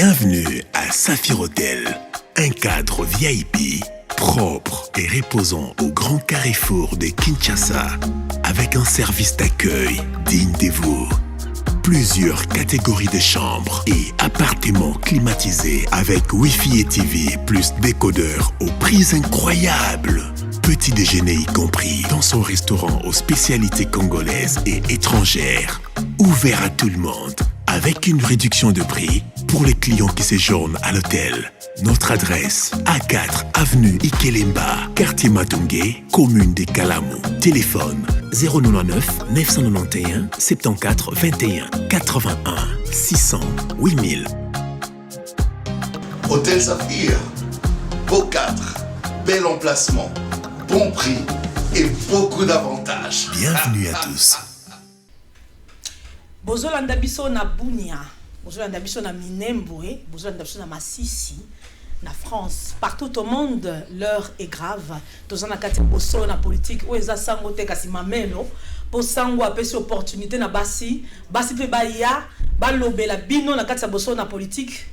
Bienvenue à Saphir Hotel, un cadre VIP, propre et reposant au grand carrefour de Kinshasa, avec un service d'accueil digne de vous. Plusieurs catégories de chambres et appartements climatisés avec Wi-Fi et TV plus décodeur aux prix incroyables. Petit déjeuner y compris dans son restaurant aux spécialités congolaises et étrangères. Ouvert à tout le monde, avec une réduction de prix pour les clients qui séjournent à l'hôtel. Notre adresse, A4 avenue Ikelemba, quartier Matungé, commune des Kalamou. Téléphone 099 991 74 21 81 600 8000. Hôtel Saphir, beau cadre, bel emplacement, bon prix et beaucoup d'avantages. Bienvenue à tous. Bozolanda biso na Bunia, bozolanda biso na Minembwe, bozolanda biso na Masisi, na France, partout au monde, l'heure est grave. Tous en akati boso na politique, ou eza sango te kasi mamelo, po sango apesi opportunité na basi pe baya, balobela bino na kati boso na politique.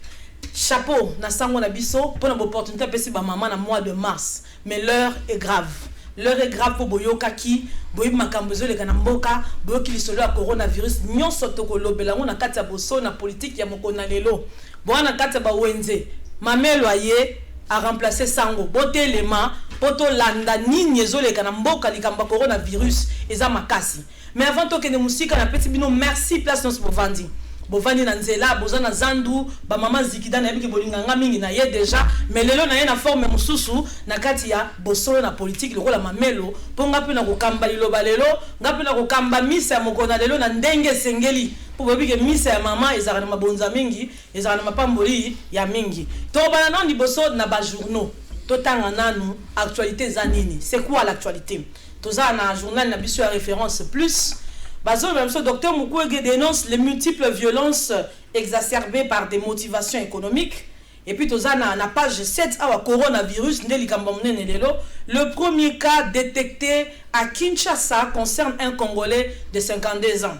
Chapeau na sango na biso, pour na opportunité apesi ba maman na mois de mars, mais l'heure est grave. L'heure est grave pour boyoka ki boyi makambozo le kana mboka boyoki lisolo ya coronavirus nyonso toko lobela na kati ya boso na politique ya mokona lelo bona kati ya ba wenze mamelo aye a remplacer sango botelema poto landa nini ezole kana mboka likamba coronavirus eza makasi mais avant to kene musika na petit bino merci place nos bovandi bovandi na nzela bozana zandu ba mama zikida na yebiki bolinganga mingi na ye déjà mais lelo na ye na forme mususu na kati ya bosolo na politique lokola mamelo ponga pe na kokamba liloba lelo ngape na kokamba misa ya mokona lelo na ndenge sengeli po bobike misa ya mama ezaka na mabonza mingi ezaka na mapamboli ya mingi to bana non liboso na ba journaux to tanga nanu actualité za nini c'est quoi l'actualité to za na journal na biso ya référence plus le docteur Mukwege dénonce les multiples violences exacerbées par des motivations économiques. Et puis, na page 7, coronavirus, le premier cas détecté à Kinshasa concerne un Congolais de 52 ans.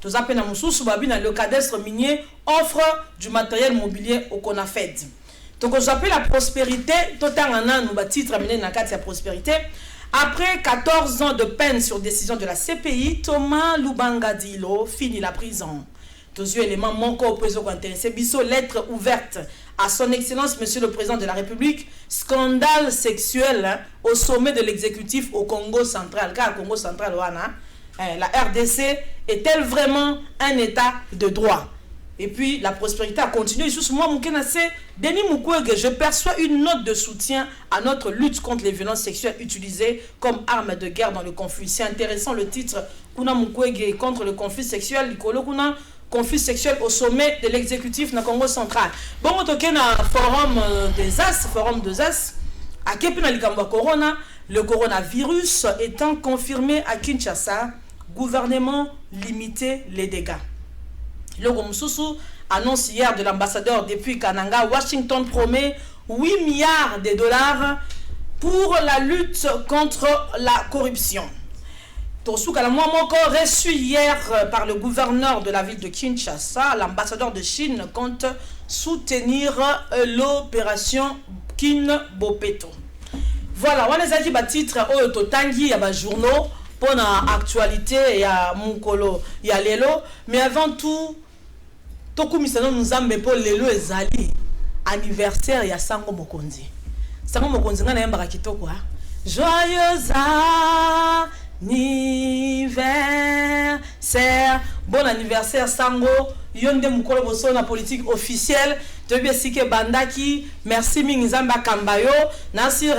Le cadastre minier offre du matériel mobilier au CONAFED. Donc, j'appelle la prospérité, titre amené dans la prospérité. Après 14 ans de peine sur décision de la CPI, Thomas Lubanga Dilo finit la prison. Tous les éléments manquent au président intéressé. Bisso, lettre ouverte à son excellence, monsieur le président de la République. Scandale sexuel au sommet de l'exécutif au Congo central. Car Congo central, la RDC est-elle vraiment un état de droit? Et puis la prospérité a continué. Denis Mukwege, je perçois une note de soutien à notre lutte contre les violences sexuelles utilisées comme arme de guerre dans le conflit. C'est intéressant le titre. Kuna Mukwege contre le conflit sexuel. Kuna conflit sexuel au sommet de l'exécutif na Congo central. Bon, on toque na forum des As, forum des As. À Kepina Likamba Corona, le coronavirus étant confirmé à Kinshasa, gouvernement limiter les dégâts. Le Gomsusu annonce hier de l'ambassadeur depuis Kananga, Washington promet 8 milliards de dollars pour la lutte contre la corruption. Tosu Kalamouamoko reçu hier par le gouverneur de la ville de Kinshasa, l'ambassadeur de Chine compte soutenir l'opération Kin Bopeto. Voilà, on les a dit titre au Totangi, il y a des journaux pour l'actualité, il y a Mukolo, il y a Lelo, mais avant tout, Tokumisano nous a mis pour Lelo et Zali, anniversaire, il y a Sango Mokonzi. Sango Mokonzi, on a un barakito quoi. Joyeux anniversaire, bon anniversaire Sango, Yonde Mukolo Boso na politique officielle. Tobesike Bandaki, merci Mingizamba Kambayo, Nasir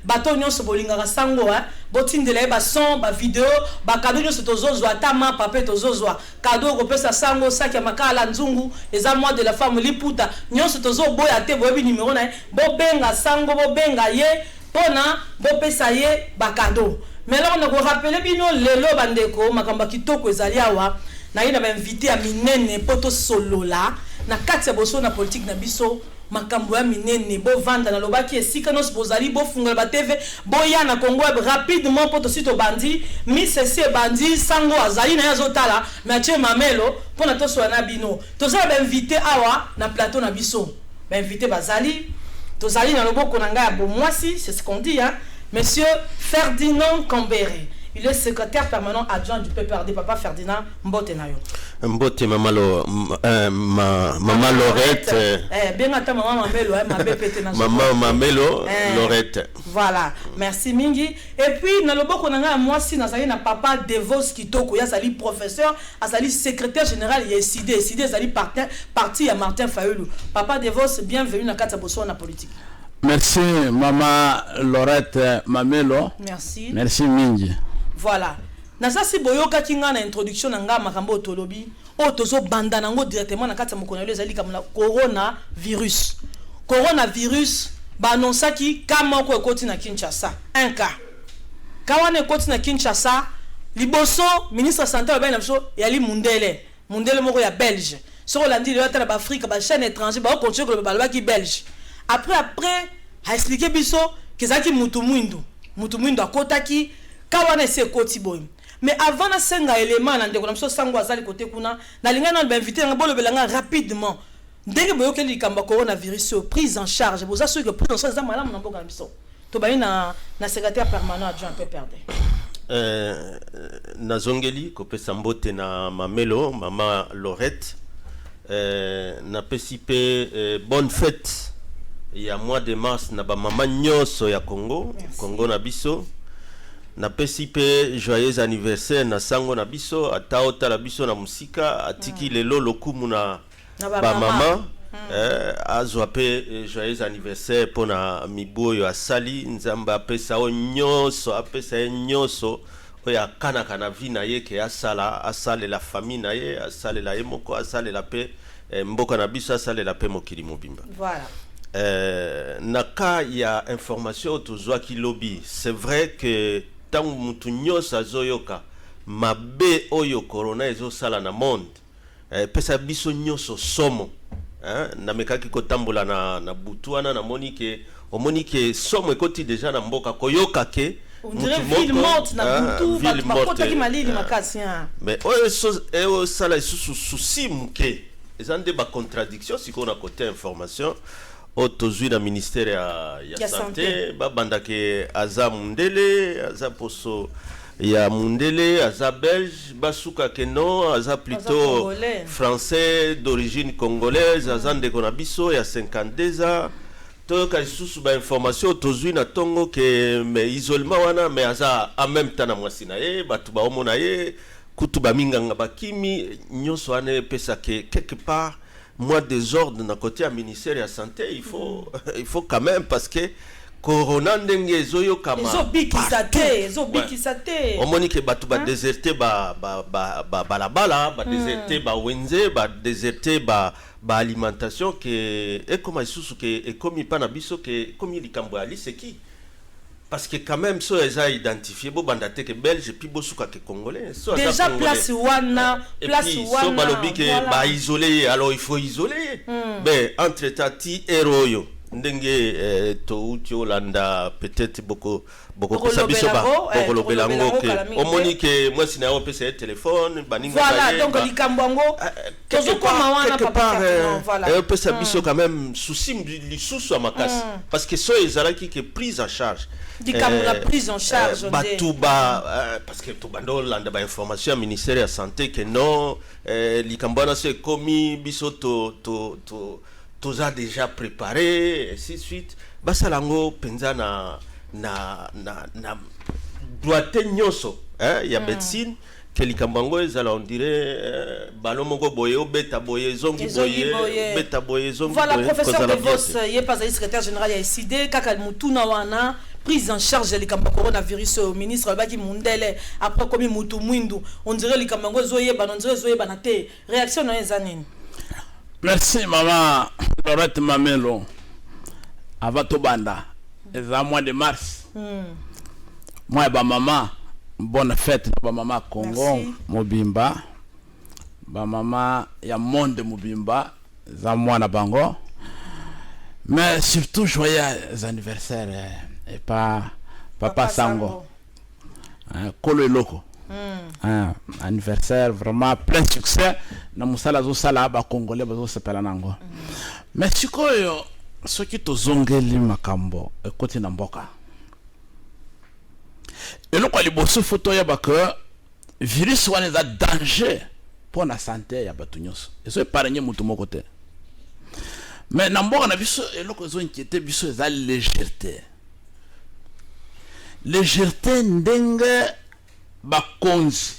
Bato Nyonso Bolinga Sango, Botin de la son, ba vidéo, ba cadeau Nyonso Tozozo, Atama, Papé Tozozo, cadeau Kopesa Sango, Sakia Makala Nzungu, les amours de la femme Liputa, Nyonso Tozo, Boyate, Bobi numéro 9, Bobenga Sango, Bobenga Ye, Pona, Bopesa Ye, ba cadeau. Mais là, on a rappelé Bino, Lelo Bandeko, Makamba Kitoko Zaliawa, na invité à Minene Poto Solo là. Na kati ya boso na politique na biso makambo ya minene bo vanda na lobaki esika no bozali bo fungola ba TV boya na Congo rapidement poto sito bandi mi cesse bandi sango azali na yazotala Mathieu Mamelo pona to so na bino to za ba invité awa na plateau na biso ba invité bazali to zali na loboko na nga bo mwasi c'est ce qu'on dit hein monsieur Ferdinand Kambere. Il est secrétaire permanent adjoint du PPRD. Papa Ferdinand Mbote Nayo. Mbote Maman Lorette. Bien attends maman Mamelo, ma bépété na. Maman Mamelo Lorette. Voilà, merci Mingi. Et puis na loboko na nga moi si na na papa Devos Kitoko ya sali professeur, a sali secrétaire général ya SID sali parti à Martin Fayulu. Papa Devos bienvenue na kata boso na politique. Merci maman Lorette Mamelo. Merci. Merci Mingi. Voilà. Nasa si boyoka kinga na introduction na nga makambo otolobi o tozo banda nango directement na kati ya mokona ezali comme la coronavirus. Coronavirus ba annonsaki kama ko ekoti na Kinshasa. Un cas. Kawana ekoti na Kinshasa, liboso ministre santé ba na biso yali Mundele moko ya Belge. So landi le tata ba Afrique ba chaîne étranger ba continuer ko ba ki Belge. Après a expliqué biso kezaki mutu mwindu akotaki kawana se koti boy. Mais avant na senga élément na ndeko na biso sango azali côté kuna na linga na ba inviter na bolo belanga rapidement ndenge boyoke likamba coronavirus prise en charge boza sûr que prise en charge za malamu na mboka na biso to ba na secrétaire permanent adjoint PPRD na zongeli kopesa mbote na Mamelo Maman Lorette na pesipe bonne fête. Il y a mois de mars na ba mama nyoso ya Congo. Merci. Congo na biso na pesipe joyeux anniversaire na sango na biso ataota la biso na musika atiki lelo lokumu na ba mama azwa pe joyeux anniversaire pona miboyo asali nzamba apesa o nyoso apesa nyoso oya kana vina ye ke asale la famille na ye asale la emoko asale la pe mboka na biso asale la pe mokili mobimba. Voilà. Naka ya information tozwa ki lobby. C'est vrai que tangu mutu nyosa zoyoka mabe oyo corona ezo sala na monde pesa biso nyoso somo na mekaki kotambola na butuana na monike somo ekoti déjà na mboka koyoka ke on dirait ville morte na butu bakota ki malili makasi mais oyo sala souci muke ezande ba contradiction siko na côté information autozui na ministère ya santé babanda ke aza Mundele aza poso ya Mundele aza belge basuka ke non aza plutôt français d'origine congolaise aza ndeko na biso ya 52 ans to ka susu ba information autozui na tongo ke mais isolement wana mais aza en même temps na mwasi na ye batu ba omona ye kutu ba minganga bakimi nyonso ane pesa ke quelque part moi désordre na côté à ministère de la santé il faut quand même parce que corona ndenge zoyo kama ezobikisate omoni ke batu ba déserter ba balabala ba déserter ba wenze ba déserter ba alimentation que et comme isusu que et comme pas na biso que comme likambo ali c'est qui parce que quand même so eza identifié bo bandate que belge puis bo suka que congolais so déjà place wana so balobi que ba isolé alors il faut isoler ben entre tati eroyo ndenge to utiolanda peut-être beaucoup sabiso ba beaucoup lobelango que omoni que moi sina o pesa téléphone baninga voilà donc likambwango tozokoma wana papa voilà et pesa biso quand même souci lisusu à makasi parce que so ezalaki que prise en charge la prise en charge batuba parce que to bando landa ba information au ministère de la santé que non likambwana c'est commis biso tous a déjà préparé et ainsi de suite basalango penza na doite nyoso ya médecine que likambango ezala on dirait balomoko boye obeta boye zongi boye beta boye zongi voilà professeur Devos yé pas secrétaire général ya SID kaka mutuna wana prise en charge de likambo coronavirus au ministre baki Mundele après comme mutu mwindu on dirait likambango zoyeba on dirait zoyeba na te réaction na ezanine. Merci maman Lorette Mamelo. Avato banda. Eza mois de mars. Moi ba maman bonne fête ba maman Congo. Merci. Mobimba. Ba maman ya monde mobimba za mwana bango. Mais surtout joyeux anniversaire et pas Papa Sango. Kolo Eloko. Anniversaire vraiment plein succès. Na musala zo sala ba congolais bazo sepela nango. Mais sikoyo soki tozongeli makambo ekoti na mboka. Eloko liboso photo ya ba que virus wana za danger pour la santé ya batu nyonso. Eso épargner mutu moko te. Mais na mboka na biso eloko zo inquiéter biso za légèreté. Légèreté ndenge bakonzi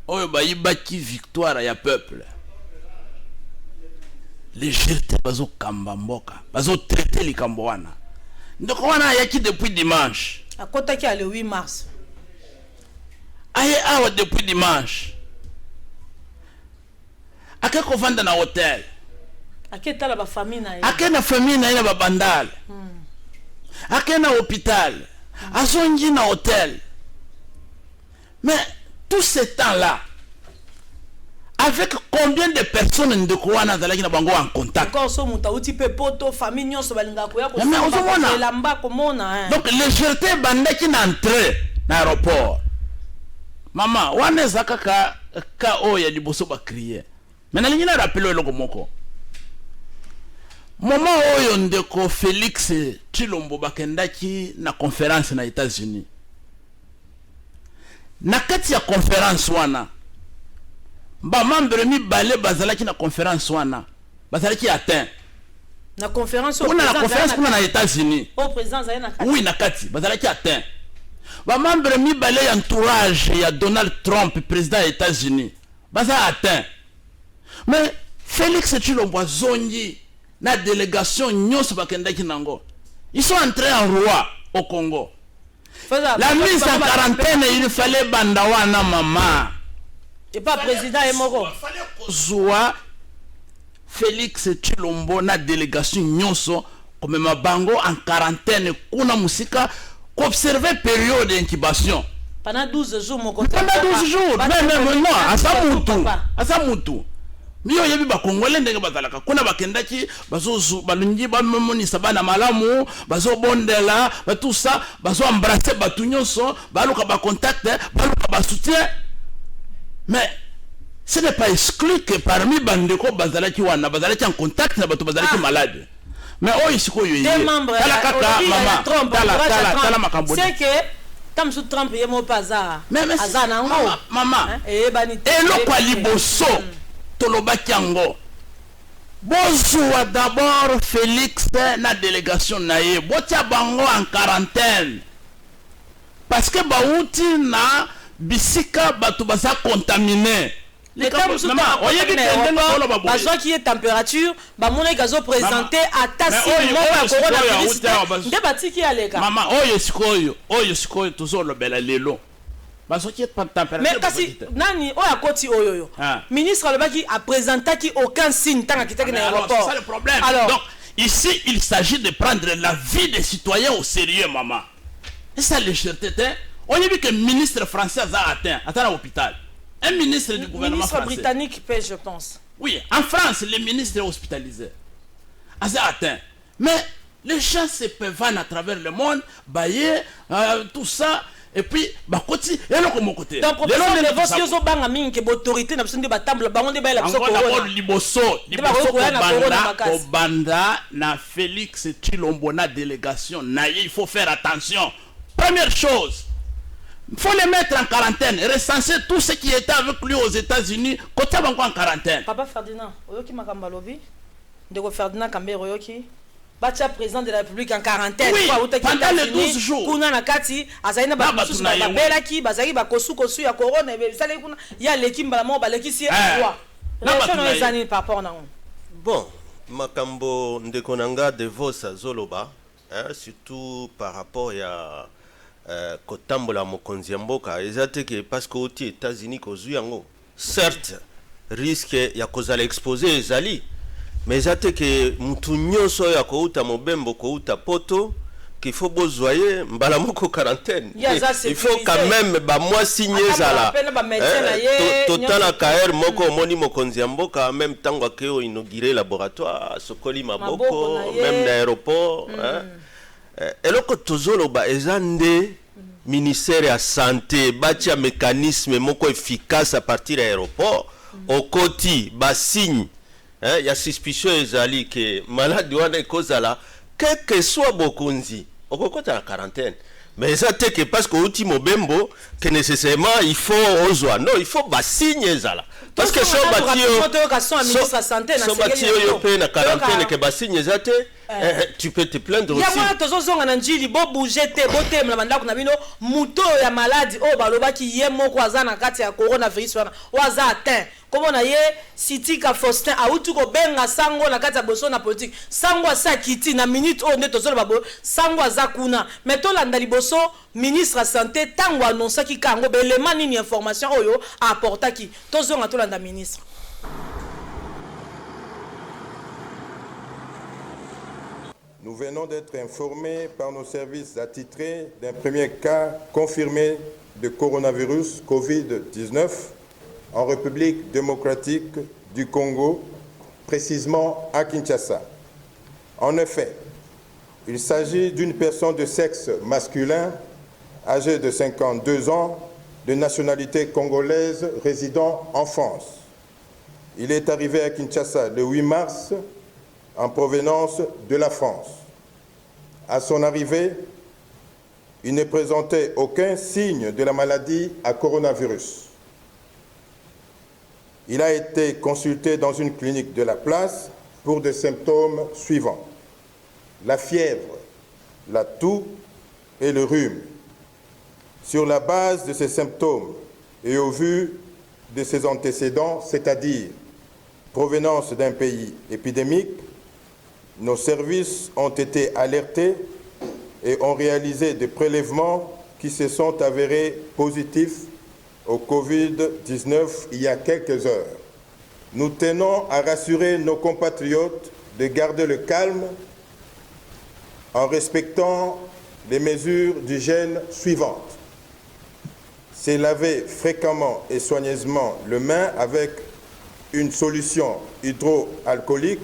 oyo bayibaki victoire ya peuple. Légèreté bazo kamba mboka, bazo traiter likambo wana. Ndoko wana yaki depuis dimanche. Akota ki le 8 mars. Aye awa depuis dimanche. Ake kovanda na hotel. Ake tala ba famille na ye. Ake na famille na ye ba bandal. Ake na hôpital. Azongi na hôtel. Mais tout ce temps-là, avec combien de personnes de Kouana Zalaki na bango en contact? Encore so muta uti pe poto famille nyonso balinga ko ya ko lamba komona. Donc légèreté bandaki na entrée na aéroport. Maman, wana zakaka ka oya liboso ba crier. Mais na lingina rappelé loko moko. Moment oyo ndeko Félix Tshilombo bakendaki na conférence na États-Unis. Na kati ya conférence wana ba membre mi balé bazalaki na conférence wana bazalaki atteint na conférence on a la conférence kuna na États-Unis au président za na kati oui na kati bazalaki atteint ba membre mi balé entourage ya Donald Trump président des États-Unis baza atteint mais Félix Tshilombo zongi na délégation nyonso bakendaki nango ils sont entrés en roi au Congo. La mise en quarantaine, il fallait bandawana maman. Et pas président et moko. Il fallait qu'on Félix Tshilombo na délégation nyonso comme ma bango en quarantaine kuna musika qu'observer période d'incubation. Pendant 12 jours mon côté. Pendant 12 jours. Même non, asa mutu. Miyo yebi ba Congolais ndenge bazalaka kuna bakendaki bazo balungi ba memonisa bana malamu bazo bondela ba tout ça bazo embrasser batu nyonso baluka ba contact baluka ba soutien. Mais ce n'est pas exclu que parmi bandeko bazalaki wana bazalaki en contact na batu bazalaki malade. Mais oh isiko yo des membres tala kaka mama tala makambo c'est que comme sous Trump yemo paza azana ngo mama eloko liboso tolobaki yango bozwa d'abord Félix na délégation naye botia bango en quarantaine parce que bauti na bisika batu baza contaminé les cas qui est température ba mona gazo présenter à tassi mo coronavirus de batiki alega mama oyo sikoyo tozolo bela lelo. Mais kasi nani oya koti oyoyo ministre alobaki a présenté aucun signe tant qu'il était dans l'aéroport. C'est ça le problème. Alors, donc ici il s'agit de prendre la vie des citoyens au sérieux maman. Et ça légèreté on a vu que le ministre français a atteint à l'hôpital. Un ministre du gouvernement français. Ministre britannique paie je pense. Oui, en France les ministres sont hospitalisés. A atteint. Mais les gens se peuvent à travers le monde, bailler tout ça. Et puis bakoti eloko moko te donc professeur de voici zo banga mingi ke autorité na bisonde batamble bango nde baela biso corona liboso ko banda na Félix Tshilombo na délégation na il faut faire attention. Première chose, il faut les mettre en quarantaine, recenser tous ceux qui étaient avec lui aux États-Unis, côté bango en quarantaine. Papa Ferdinand oyoki makamba lobi ndeko Ferdinand Kambere oyoki Batia président de la République en quarantaine. Oui, pendant les 12 jours. Kuna na kati azaina ba kusu ba belaki bazaki ba kosu ya corona be sale kuna ya lekimba la mo ba lekisi roi. Na ezani par rapport na on. Bon, makambo ndeko nanga de vosa zoloba, surtout par rapport ya kotambola mokonzi mboka ezate que parce que aux États-Unis kozu yango. Certes, risque ya kozala exposé ezali. Mais j'attends que mutu nyonso ya kouta mobembo kouta poto qu'il faut besoyer mbalamoko quarantaine. Il faut quand même moi signer ça là. Total à KR moko moni mokonzi mboka en même temps que inaugurer laboratoire sokoli maboko même d'aéroport et loko tozolo ba ezande ministère ya santé batia mécanisme moko efficace à partir de l'aéroport au côté ba signe il y a suspicion ezali que malade wana ekozala quel que soit bokonzi okokota la quarantaine mais ça c'est que parce que outi mobembo que nécessairement il faut ozwa non il faut ba signe ezala parce que so batio yo pe na quarantaine que ba signe ezate tu peux te plaindre aussi. Ya tozo zonga na njili bo bouger te bo te mla ndako na bino muto ya maladi o baloba ki ye moko azana kati ya coronavirus wana waza atteint comme na ye Sitika Faustin autu ko benga sango na kati ya boso na politique sango asa kiti na minute o ne tozo babo sango aza kuna meto landa liboso ministre santé tango annonça ki kango belema nini information oyo apporta ki tozo nga to landa ministre. Nous venons d'être informés par nos services attitrés d'un premier cas confirmé de coronavirus Covid-19 en République démocratique du Congo, précisément à Kinshasa. En effet, il s'agit d'une personne de sexe masculin, âgée de 52 ans, de nationalité congolaise, résidant en France. Il est arrivé à Kinshasa le 8 mars en provenance de la France. À son arrivée, il ne présentait aucun signe de la maladie à coronavirus. Il a été consulté dans une clinique de la place pour des symptômes suivants: la fièvre, la toux et le rhume. Sur la base de ces symptômes et au vu de ses antécédents, c'est-à-dire provenance d'un pays épidémique, nos services ont été alertés et ont réalisé des prélèvements qui se sont avérés positifs au Covid-19 il y a quelques heures. Nous tenons à rassurer nos compatriotes de garder le calme en respectant les mesures d'hygiène suivantes: se laver fréquemment et soigneusement les mains avec une solution hydroalcoolique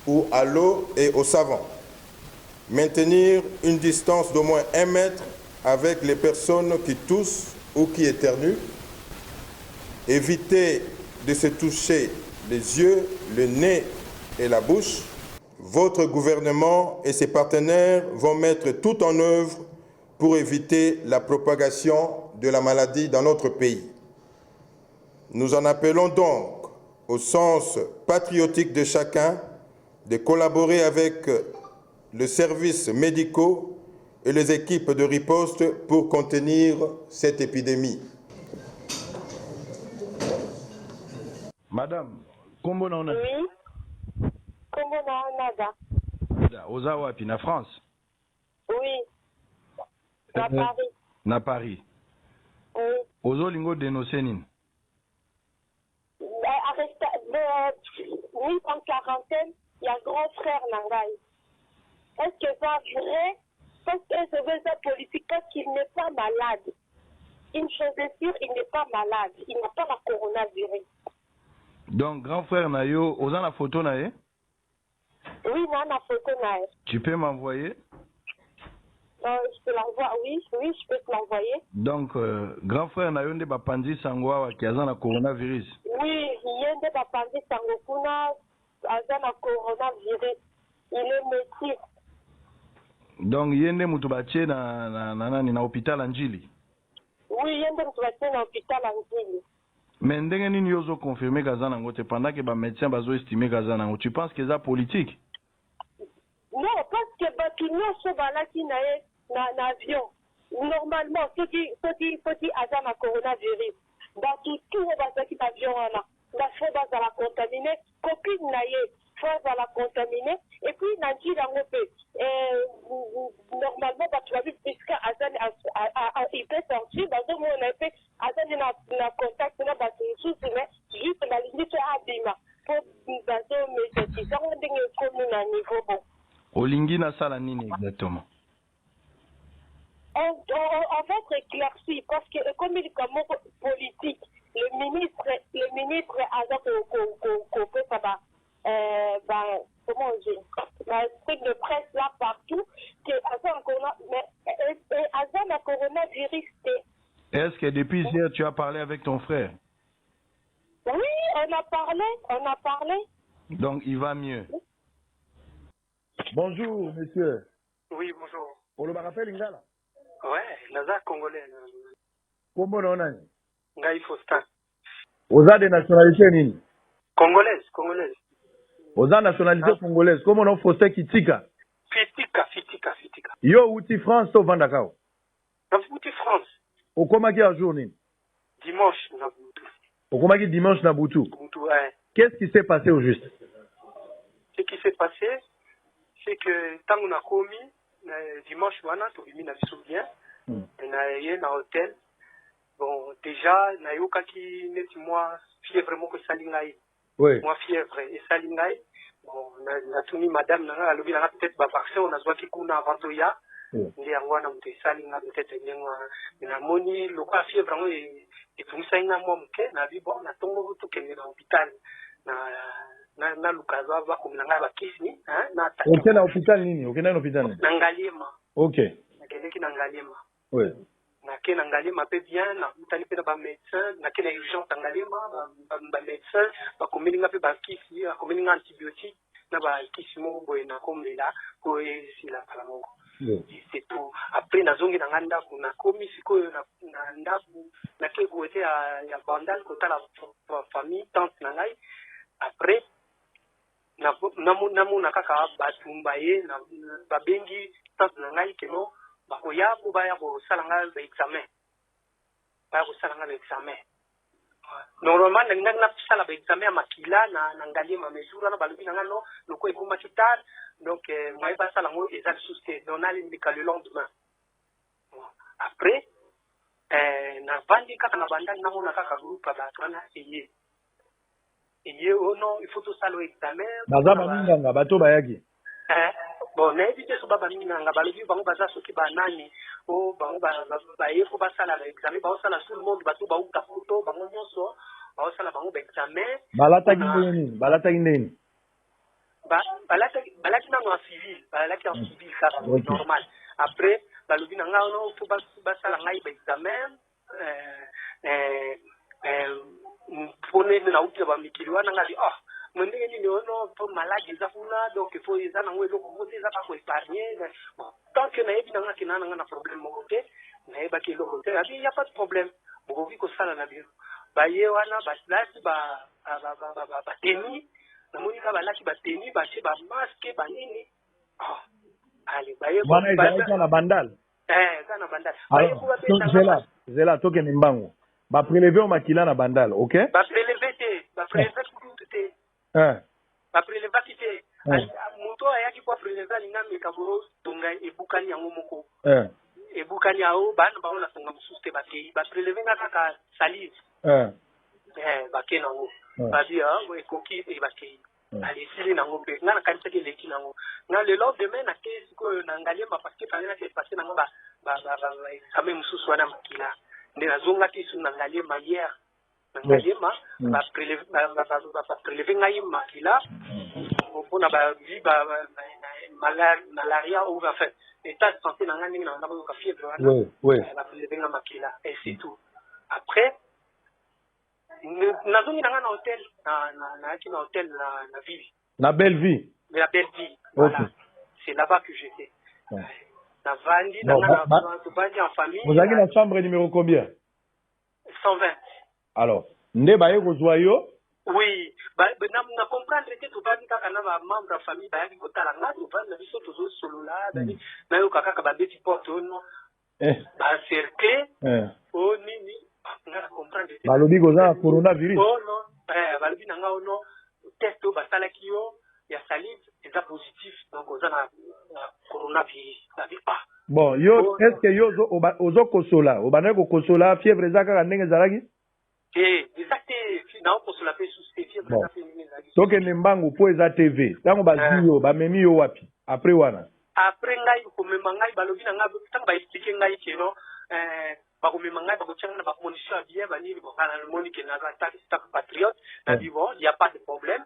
ou à l'eau et au savon. Maintenir une distance d'au moins 1 mètre avec les personnes qui toussent ou qui éternuent. Éviter de se toucher les yeux, le nez et la bouche. Votre gouvernement et ses partenaires vont mettre tout en œuvre pour éviter la propagation de la maladie dans notre pays. Nous en appelons donc au sens patriotique de chacun de collaborer avec les services médicaux et les équipes de riposte pour contenir cette épidémie. Madame, comment on a... Oui. Comment on a... Oza wapi, na France? Oui. Na Paris. Na Paris. Oui. Ozo lingo dénoncé nini? Oui, en quarantaine, il y a grand frère Nangaï. Est-ce que c'est vrai? Parce que c'est un politique, parce qu'il n'est pas malade. Une chose est sûre, il n'est pas malade. Il n'a pas la coronavirus. Donc, grand frère Nayo, oza la photo naye? Oui, moi, la photo naye. Tu peux m'envoyer? Je peux l'envoyer, oui, je peux te l'envoyer. Donc, grand frère Nayo nde bapandi sangwa qui a la coronavirus? Oui, il y a des bapandi sangokuna aza la coronavirus. Il est métier. Donc, yende mutubache na hôpital Anjili? Oui, yende mutubache na hôpital Anjili. Mais ndenge nini yozo confirmer kaza nango te pendant que ba médecin bazo estimer kaza nango? Tu penses que c'est politique? Non, parce que batu nyonso balaki na avion. Normalement, ceux qui aza na coronavirus, batu tout bazaki na avion wana. La fois bazala contaminé, copine na ye, fois bazala contaminé, et puis nanji yango pe. Normalement, batu babi puisque azali il peut sortir, bazo mona pe azali na contact na batu nsusu mais juste na lingi to abima. Pour bazo médiatiser ndenge komu na niveau bon. Olingi na sala nini exactement? on va être éclairci parce que comme il est comme politique, le ministre a comment dire, truc de presse là partout, que Azam a coronavirus. Est-ce que depuis hier, tu as parlé avec ton frère? Oui, on a parlé. Donc, il va mieux. Bonjour, monsieur. Oui, bonjour. On le rappelle, Ingala? Ouais, Naza congolais. Comment on a? Ngai Faustin. Aux a des nationalités, nini? Congolaise. Aux a nationalité congolaise. Comment on a Faustin Kitika? Fitika. Yo, outi France, au Vandakao? Outi France. Au Komaki à jour, nini? Dimanche, na Boutou. Au Komaki dimanche, na Boutou. Ouais. Qu'est-ce qui s'est passé au juste? Ce qui s'est passé, c'est que tant qu'on a commis, dimanche, tu as mis na bien. Na na hôtel. Bon, déjà, na yoka ki neti moi fièvre moko salingai. Oui. Moi fièvre et salingai. Bon, na tuni madame na alobi na peut-être ba vaccin on a zwa ki kuna avantoya. Ndi yango na mte salinga peut-être ngwa na moni lokwa fièvre ngo et tumisa inga mo mke na bi bon na tongo to kende na hôpital. Na lukaza ba komnanga ba kisni, na ta. OK na hôpital nini? OK na hôpital. Na Ngaliema. OK. Na kende ki na Ngaliema. Oui. Na ke na Ngaliema pe bien na mutali pe na ba médecin na ke na urgence na Ngaliema ba médecin ba komelinga pe ba kisi ba komelinga antibiotique na ba kisi mo boye na komela ko esila kala moko. C'est tout. Après na zongi na nganda kuna komi sikoyo na ndaku na ke ko ete ya bandal ko tala famille tante na ngai. Après na kaka batumba ye na babengi tante na ngai keno bakoya ko baya ko salanga ba examen. Baya ko salanga ba examen. Normalement na sala ba examen makila na ngali ma mesura na balobi na ngano loko ekuma chutar donc moi ba sala ngo ezali susté donc na lindika le lendemain. Après na vandi kaka na banda na mona kaka groupe ba twana eye ono il faut tout ça le examen bazaba minganga bato bayaki bon na éviter so baba minganga balobi bango baza soki banani o bango ba yeko basala le examen ba sala tout le monde bato ba uta photo bango nyonso ba sala bango ba examen balata kindeni balaki na en civil balaki en civil ça normal après balobi na nga ono faut basala ngai ba examen pone na uti ba mikili wana ngali mwendenge nini ono po maladi za kuna donc il faut ils en ngwe loko mote za pas ko épargner bon tant que na yebi na ngaki na nga na problème mo côté na yeba ki loko te abi y a pas de problème bo vi ko sala na bio ba ye wana ba lati ba teni na moni ka ba lati ba teni ba che ba masque ba nini allez ba ye bana eza na bandal kana bandal ba ye ko ba zela toke ni mbango ba prélever au makila na bandal, OK? Ba prélever tout te. Ba prélever kite. Moto ayaki kwa prélever linga mekaboro tonga ebukani yango moko. Ebukani yao bana ba ona tonga mususte ba ke ba prélever ngaka ka salive. Ba ke nango. Ba dia we koki e ba ke. Ali sili nango pe ngana kanisa ke leki nango. Na le lendemain na ke siko na ngalie ma parce que fallait que passer nango ba examen mususu wana makila. Ndena zonga kisu na Ngaliema hier na Ngaliema ba prélever ngai makila pour na ba vie ba malaria ou enfin état de santé na ngani na ndabo ka fièvre wana ba prélever ngai makila et c'est tout. Après na zongi na hôtel na hôtel na ville la belle vie voilà c'est là-bas que j'étais. Na vandi en famille. Vous avez la chambre numéro combien? 120. Alors, nde baye kozwa yo? Oui, na comprendre que tu vas dire kana ba membre de famille ba yaki kotala nga tu vas na biso tozo solola dali na yo kaka ba beti porte no. Ba cercle. Oh nini? Na comprendre. Balobi goza coronavirus. Oh non, balobi na nga ono test ba sala kiyo ya salive est positif donc on a coronavirus. Bon, yo est-ce que yo ozo kosola obana ko kosola fièvre zaka ndenge zalaki? Exactement, na kosola pe sous fièvre zaka ndenge zalaki. Donc nembango po eza TV. Tango bazi yo ba memi yo wapi? Après wana. Après ngai ko mema ngai balobi na nga ba expliquer ngai keno bakomema ngai bakotianga na bacondition ya bien banini bokana lemoni ke naza tak patriote na dit bon il y a pas de problème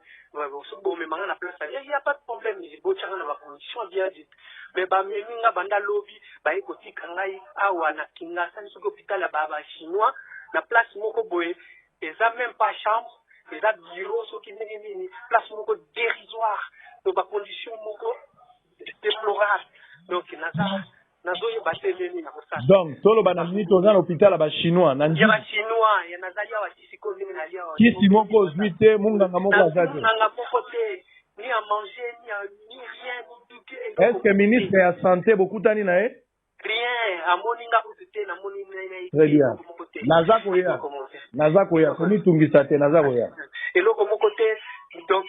bomema ngai na place il y a pas de problème botianga na bacondition bien dit mais bamemi nga banda lobi baye kotika ngai awa na Kinshasa soki hôpital ya chinois na place moko boye eza même pas chambre eza bureau soki ndenge nini place moko dérisoire donc bacondition moko déplorable donc donc tolo bana minute oza na hôpital ya chinois na ndi ya chinois ya nazali ya kisiko ndenge na lia kisi moko ozwi te munganga moko aza te munganga moko te ni à manger ni rien ni tout est-ce que ministre ya santé bokutani na ye rien amoninga kutete na moninga très bien naza koya komitungisa te naza koya eloko moko te donc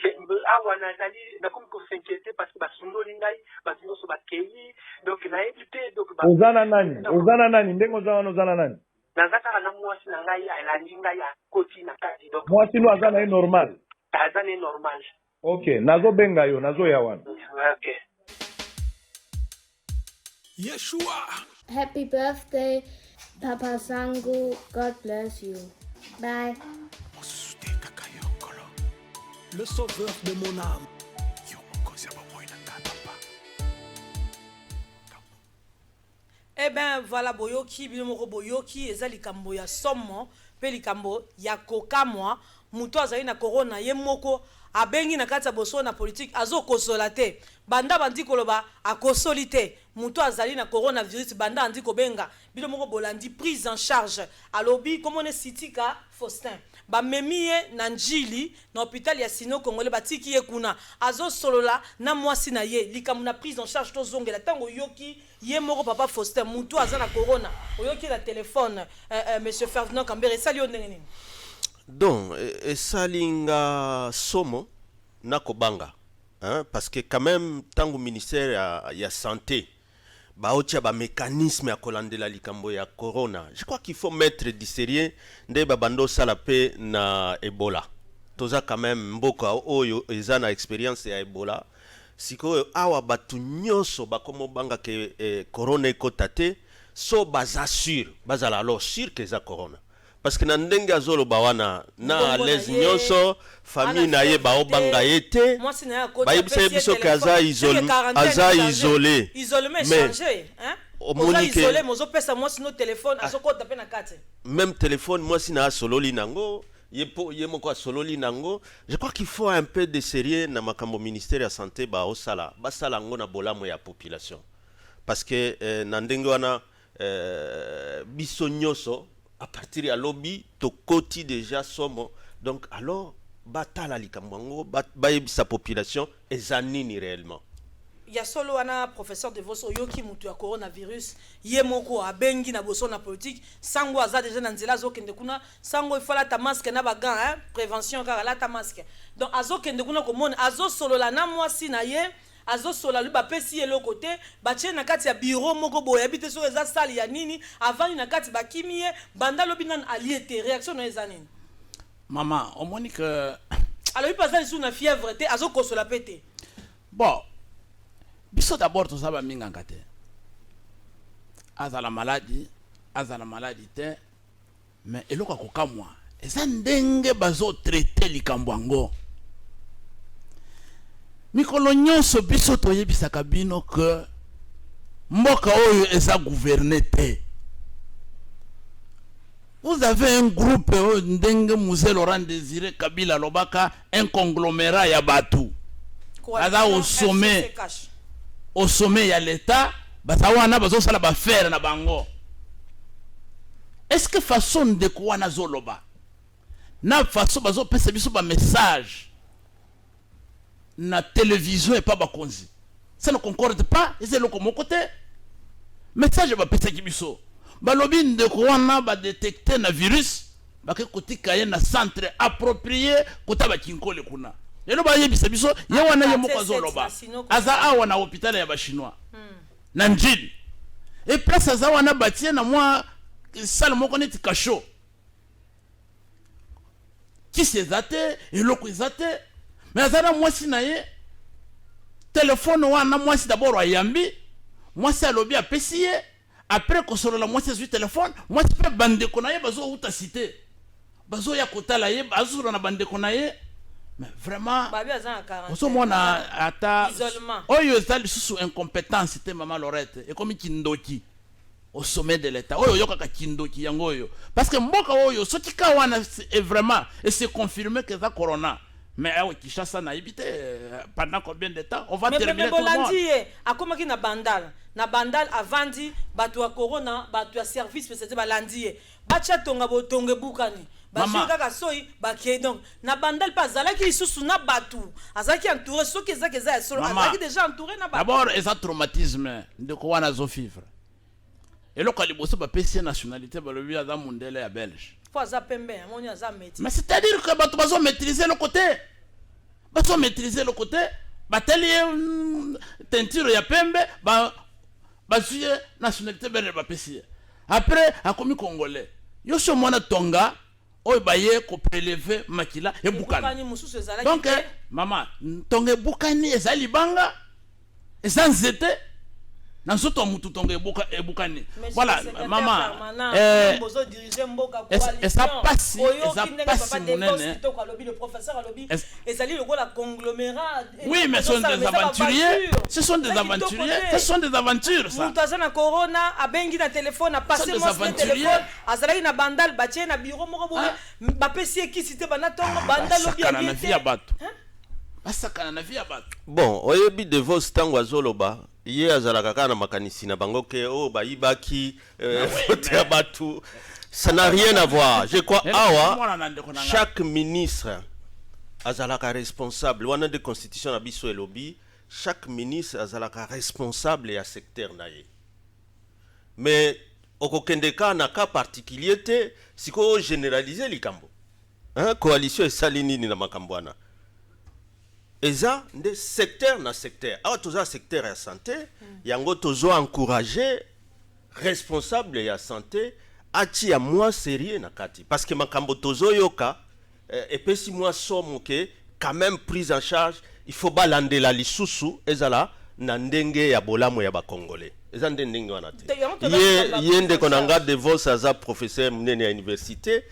awa nazali nakomi kosinquiété parce que basundoli ngai bato nyonso bakei donc nayebi te donc oza na nani ndenge oza wana oza na nani naza kaka na mwasi na ngai alandi ngai akoti na kati donc mwasi no aza na ye normal aza na ye normal ok nazobenga yo nazoya wana ok Yeshua. Happy birthday, Papa Sango. God bless you. Bye. Le sauveur de mon âme. Eh ben voilà boyoki bilomoko boyoki eza likambo ya somo pe likambo ya kokamwa muto azali na corona ye moko abengi na kati ya boso na politique azokosola te banda bandi koloba akosoli te muto azali na coronavirus banda andi kobenga bilomoko bolandi prise en charge alobi komone sitika Faustin bamemiye na njili na hôpital ya Sino Congolais batiki ye kuna azosolola na mwasi na ye likambo na prise en charge to zongela tango yoki ye moko papa Faustin muto azana corona oyoki la téléphone monsieur Ferdinand Kambere sali ondenge nini donc esalinga somo na kobanga hein, parce que quand même tango ministère ya santé baotia ba mécanisme ya kolandela likambo ya corona je crois qu'il faut mettre du sérieux nde babando sala pe na Ebola toza quand même mboka oyo eza na expérience ya Ebola sikoyo awa batu nyonso bakomo banga ke corona ekota te so baza sûr bazala alors sûr que eza corona parce que na ndenge azolo bawana na les nyonso famille na ye ba obanga yete ba yebisa biso ke aza isolé changé hein oza isolé mozo pesa moi sino téléphone azokota pe na kati même téléphone moi sina sololi nango ye moko sololi nango je crois qu'il faut un peu de sérieux na makambo ministère ya santé ba osala basala ngo na bolamo ya population parce que na ndenge wana biso nyonso à partir ya lobby to koti déjà somo donc alors batala likambango sa population ezanini réellement ya solo wana professeur de Vos oyoki mutu ya coronavirus ye moko abengi na boso na politique sango aza déjà na nzela azokende kuna sango ifala ta masque na bagan hein prévention kaka la ta masque donc azokende kuna komona azosolola na mwasi na ye azosola lui bapesi eloko te batie na kati ya bureau moko boye habite so eza sali ya nini avant na kati bakimie banda lobi nan aliete réaction no eza nini maman on moni que alors il passe sur na fièvre te azokosola pete bon biso d'abord to saba minga ngate azala maladie te mais eloko kokamwa eza ndenge bazo traiter likambo ngo mikolo nyonso biso toyebisaka bino que mboka oyo eza gouverné te. Vous avez un groupe ndenge Mzee Laurent Désiré Kabila lobaka un conglomérat ya batu aza au sommet ya l'état bazawana bazosala ba faire na bango. Est-ce que façon de quoi na zoloba na façon bazo pesa biso ba message na télévision et pas bakonzi. Ça ne concorde pas, et c'est le comme côté. Message ba pesa kibiso. Balobi ndeko wana ba détecter na virus, ba ke kotika ye na centre approprié kota ba kinkole kuna. Lelo ba yebisa biso, ye wana ye moko azoloba. Aza awa na hôpital ya ba chinois. Na njili. Et place aza wana batie na moi salle moko neti kasho. Qui s'ezate, eloko ezate. Mais azana mwasi na ye téléphone wana mwasi d'abord ayambi mwasi alobi apesi ye après kosolola mwasi azwi téléphone mwasi mpe bandeko na ye bazouta cité bazoya kotala ye bazosolola na bandeko na ye. Mais vraiment ozomona ata oyo eza lisusu incompétence te mama Lorette ekomi kindoki au sommet de l'état oyo yokaka kindoki yango oyo parce que mboka oyo soki ka wana est vraiment et c'est confirmé que ça corona. Mais Kinshasa na ibité pendant combien de temps on va terminer tout le monde. Akomaki na bandal avandi batu ya corona batu ya service c'est balandi bacha tonga botonge bukani bashi kaka soyi baké donc na bandal pas zalaki isusu na batu azaki entouré soki ezaka ya solo azaki déjà entouré na batu. D'abord eza traumatisme ndeko wana zo vivre et le kaliboso ba PC nationalité ba lobi aza mondele ya belge. Mais c'est-à-dire que tu vas maîtriser le côté. Tu vas maîtriser le côté. Tu vas teinture ya pembe, tu vas nationalité belge. Après, à comme congolais. Yo so mona tonga, oy baye ko prélever makila et bukani. Donc maman, tonga bukani ezali banga, ezanzete. Nansoto mutu tonga ebukani. Voilà maman. Et ça passe monene. Le professeur alobi ezali lokola conglomérat. Oui, mais ce sont des aventuriers. Ce sont des aventuriers. Ce sont des aventures ça. Mutu azana corona abengi na téléphone a passé moi sur téléphone. Azali na bandal batie na bureau moko boye. Ba pesi ekisite bana tongo bandal lobi bon, oyebi de vos tango azoloba. Hier azalaka kana makanisi na bango ke o bayibaki vote ya batu. Ça n'a rien à voir. Je crois awa chaque ministre azalaka responsable wana de constitution na biso elobi chaque ministre azalaka responsable ya secteur na ye. Mais okokendeka na cas particulier te siko généraliser likambo. Hein, coalition esali nini na makambo wana. Eza de secteur na secteur. Alors toza secteur ya santé, yango tozo encourager responsable ya santé ati ya moi sérieux na kati parce que makambo tozo yoka et puis si moi somme que quand même prise en charge, il faut balandela lisusu ezala na ndenge ya bolamo ya ba congolais. Eza ndenge wana te. Yende konanga de vos aza professeur munene ya université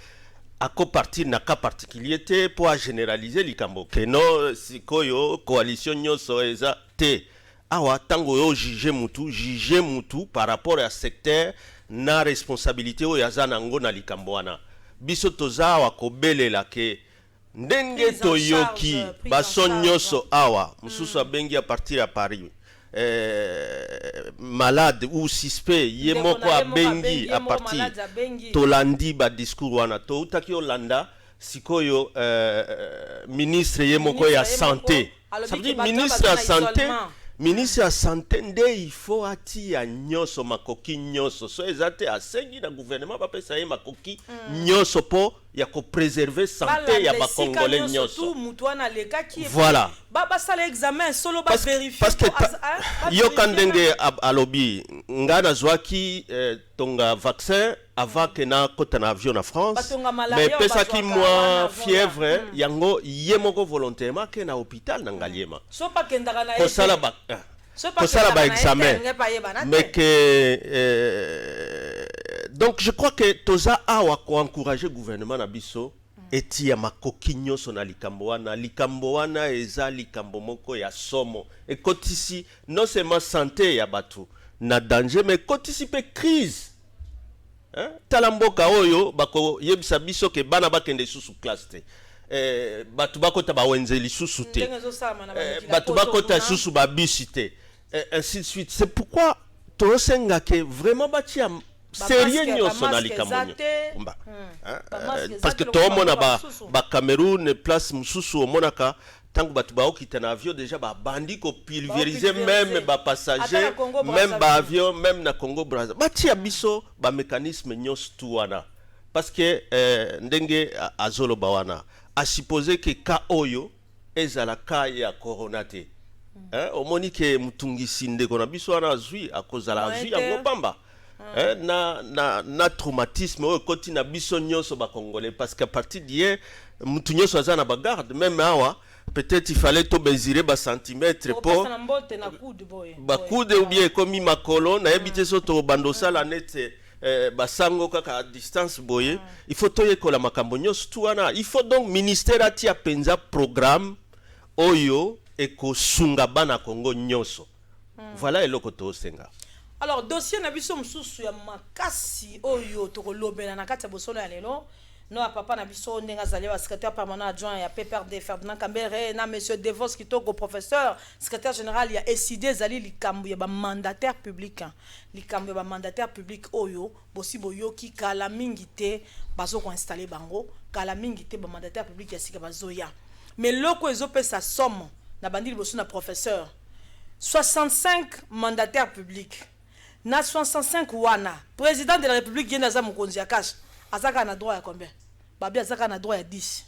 à partir na cas particulier te pour généraliser likambo que non sikoyo coalition nyoso eza te awa tango yo juger mutu par rapport à secteur na responsabilité o yaza nango na likambo wana biso toza wa kobelela ke ndenge toyoki baso nyoso awa mususu abengi à partir à Paris malade ou suspect ye moko abengi à partir tolandi ba discours wana to utaki olanda sikoyo ministre ye moko ya santé ça veut dire ministre ya santé ministre ya santé nde il faut ati ya nyoso makoki nyoso so ezate asengi na gouvernement ba pesa ye makoki nyoso po ya ko préserver santé ya ba congolais nyoso voilà baba sala examen solo ba vérifier parce que yo kandenge alobi ngana zwaki tonga vaccin avant que na kota na avion na France mais pesa ki moi fièvre yango yemoko volontairement que na hôpital na ngaliema so pa kendaka na kosala ba examen mais que donc je crois que toza awa ko encourager gouvernement na biso eti ya makoki nyoso na likambo wana eza likambo moko ya somo ekotisi non seulement santé ya batu na danger mais ekotisi pe crise hein tala mboka oyo bako yebisa biso ke bana bakende susu classe te batu bakota ba wenzeli susu te batu bakota susu ba bisi te ainsi de suite. C'est pourquoi tosenga ke vraiment batia sérieux nyoso na likambo parce que to mona ba Cameroun place mususu omonaka tango batu ba okita na avion déjà ba bandi ko pulvériser même ba passager même ba avion même na Congo Brazza batia biso ba mécanisme nyoso tu wana parce que ndenge azolo ba wana a supposer que ka oyo ezala ka ya corona te omoni ke mutungisi ndeko na biso wana azui akozala azui yango pamba na traumatisme oyo koti na biso nyonso ba congolais parce qu'à partir d'hier mutu nyonso aza na bagarde même awa peut-être il fallait to mesurer ba centimètre po ba coude ou bien comme makolo na habité soto bandosa la net basango kaka à distance boye il faut to yekola makambo nyonso tu wana il faut donc ministère atia penza programme oyo eko sunga bana Congo nyonso voilà eloko to senga. Alors dossier na biso msusu ya makasi oyo to kolobela na kati ya bosolo ya lelo no papa na biso ndenga zali wa secrétaire permanent adjoint ya PPRD Ferdinand Kambere na monsieur Devos Kitoko professeur secrétaire général ya SID zali likambu ya ba mandataire public likambu ya ba mandataire public oyo bosi boyoki kala mingi te bazo ko installer bango kala mingi te ba mandataire public ya sika bazoya mais loko ezopesa somme na bandili bosu na professeur 65 mandataires publics na 65 wana président de la république yenda za mukonzi ya cash azaka na droit ya combien babi azaka na droit ya 10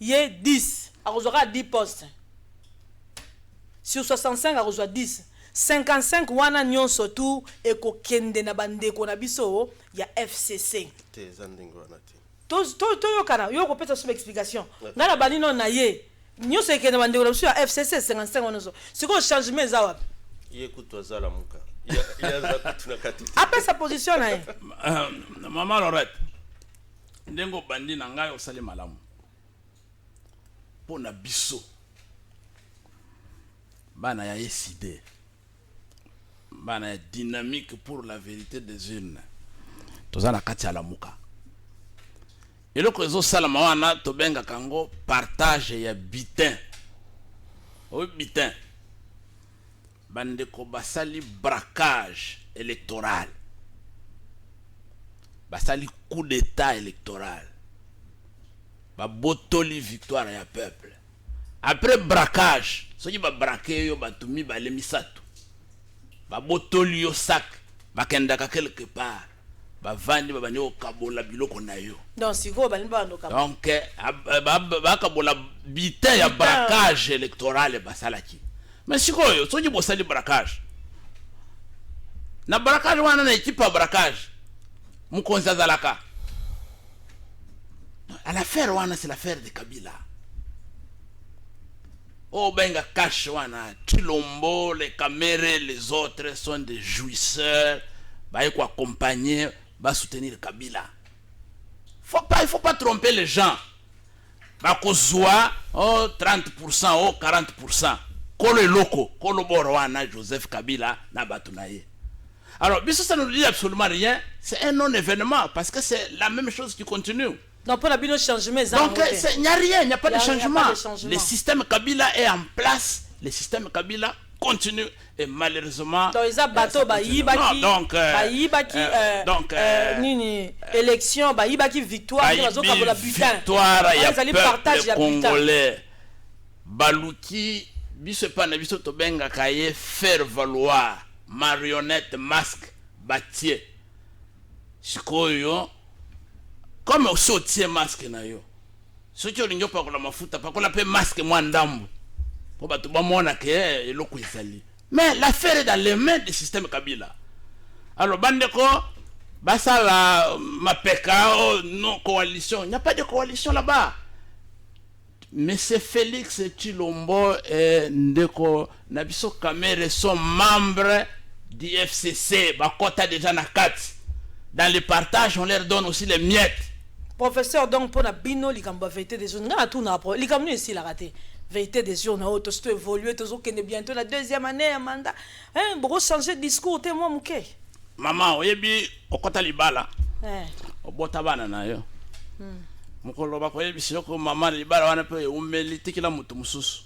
ye 10 akozwaka 10 postes sur 65 akozwa 10 55 wana nyonso tu ekokende na bandeko na biso ya FCC to yokana yoko pesa suma explication ngala banino na ye nyonso ekende na bandeko na biso ya FCC 55 wana so siko changement za wapi ye kutwazala muka après sa position là maman Lorette ndengo bandi na ngai osali malamu pona biso bana ya SID bana ya dynamique pour la vérité des urnes tozana kati ya lamuka eloko ezo salama wana tobenga kango partage ya bitin o bitin bandeko basali braquage électoral basali coup d'état électoral babotoli victoire ya peuple après braquage soki ba braquer yo batumi bale misato babotoli yo sac bakendaka quelque part bavandi babani okabola biloko na yo donc siko bani bando kabola donc bakabola bitin ya braquage électoral basalaki mais sikoyo soki bosali braquage na braquage wana na équipe ya braquage mukonzi azalaka à l'affaire wana c'est l'affaire de Kabila oh benga cash wana Chilombo les Kamere les autres sont des jouisseurs ba ko accompagner ba soutenir Kabila il faut pas tromper les gens ba kozwa oh 30% oh 40% kolo loko kolo borwana Joseph Kabila na batunaye. Alors biso ça ne dit absolument rien, c'est un non événement parce que c'est la même chose qui continue. Donc pour la bino changement donc il n'y a rien, il n'y a pas de changement. Le système Kabila est en place, le système Kabila continue et malheureusement donc ils a bateau ba yibaki donc nini élection ba yibaki victoire victoire ya peuple congolais baluki biso pa na biso to benga kaye faire valoir marionnette masque batier sikoyo comme osotie masque na yo soki olingi opakola mafuta pakola pe masque mwa ndambu po bato bamona ke eloko ezali mais l'affaire est dans les mains du système Kabila. Alors bandeko basala mapeka non coalition, il n'y a pas de coalition là-bas. Monsieur Félix Chilombo et Ndeko Nabiso Kamere sont membres du FCC. Bakota déjà na 4. Dans le partage, on leur donne aussi les miettes. Professeur, donc pour la bino, likambo vérité des jeunes, na tout na pro. Likambo ici la raté. Vérité des jeunes, on a tout évolué, tout ça bientôt la deuxième année mandat. Hein, beaucoup changer de discours, t'es moi mouké. Maman, oyebi okota libala. Obota bana na yo. Mukolo bakoyebi siko mama libala wana pe umeliti kila mutu mususu.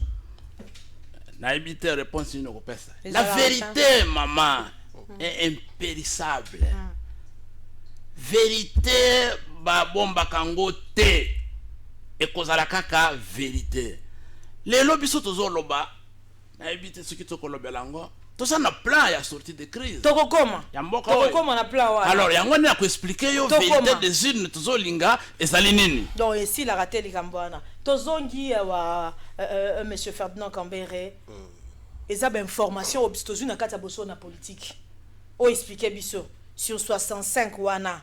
Na ebite réponse une kopesa. La vérité maman est impérissable. Vérité ba bomba kango te. Ekozala kaka vérité. Lelo biso tozoloba na ebite soki tokolobelango. Tout ça na plan ya sortie de crise. Toko koma. Toko koma na plan wa. Alors yango na ko expliquer yo vérité des urnes tozolinga ezali nini. Donc ici la raté likambo wana. Tozongi wa monsieur Ferdinand Kambere. Eza ba information obstozu na kata boso na politique. O expliquer biso sur 65 wana.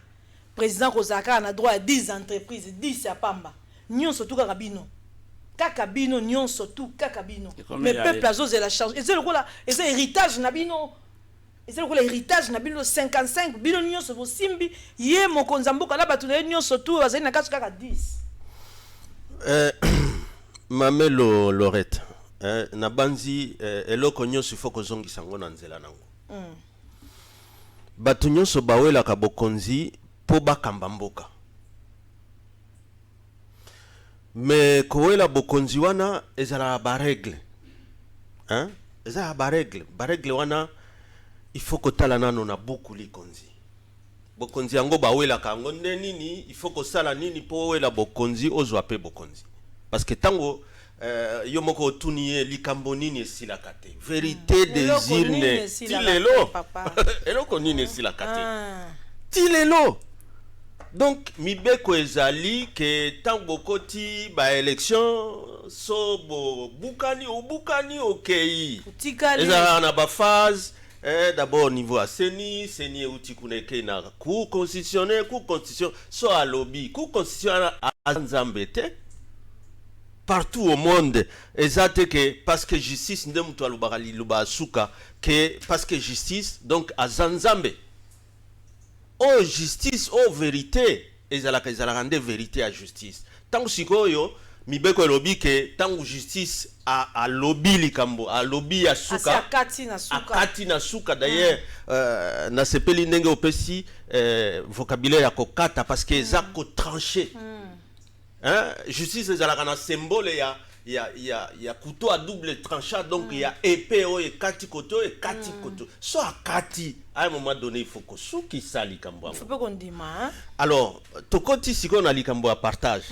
Président Kozaka na droit à 10 entreprises, 10 ya pamba. Nyon surtout kabino. kakabino nyonso tout kakabino mais peuple azose la change et c'est le là et c'est héritage nabino et c'est le héritage nabino 55 bino nyonso bo simbi ye mokonza mboka la batu na nyonso tout bazali na kaka 10 Mamelo Lorette na banzi eloko nyonso faut ko zongi sango na nzela nango batu nyonso bawela ka bokonzi po bakamba mboka mais kowela bokonzi wana ezala ba règle ezala ba règle wana il faut ko tala nano na buku likonzi bokonzi yango bawela ka ngo nini il faut ko sala nini po wela bokonzi ozwa pe bokonzi parce que tango yo moko tuniye likambo nini esila kate vérité désir ne tilelo eloko nini esila kate tilelo. Donc, mibeko ezali que tant bokoti ba élection so bukani okei. Ezala na ba phase d'abord niveau à seni euti kuneke na cour constitutionnel so à lobby cour constitutionnel à Nzambete partout au monde ezate que parce que justice ndem to alubaka liluba suka que parce que justice donc à Zanzambe. Oh justice, oh vérité, ezala rende vérité à justice. Tant que sikoyo, mibeko lobby que tant que justice a lobby likambo, a lobby a suka, akati na suka d'ailleurs na sepeli ndenge opesi vocabulaire ya kokata parce que ezako tranché. Hein, justice ezala kana symbole il y a couteau à double tranchant donc il y a épée et kati koto et kati koto so a kati à un moment donné il faut que sou qui sali kambo il faut pas qu'on dise alors tokoti siko na likambo à partage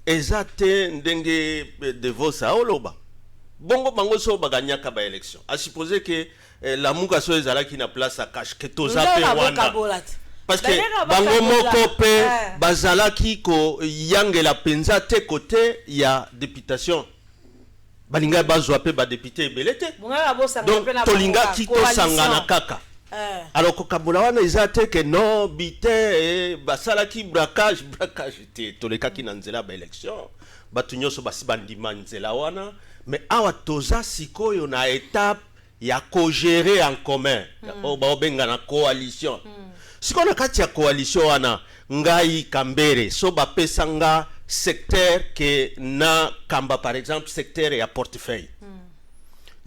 ezate ndenge de vosa oloba bongo bango so baganyaka ba élection à supposer que la muka so ezala ki na place à cache que tozape wana parce que bango moko pe bazalaki ko yangela penza te côté ya députation balinga bazwa pe ba député belete donc tolinga ki to sangana kaka alors ko kabola wana ezate que non bité basalaki braquage te tolekaki na nzela ba élection batu nyoso basi bandima nzela wana mais awa toza sikoyo na étape ya ko gérer en commun o ba obenga na coalition. Si on a kati ya coalition wana ngai kambere so ba pesanga secteur que na kamba par exemple secteur ya portefeuille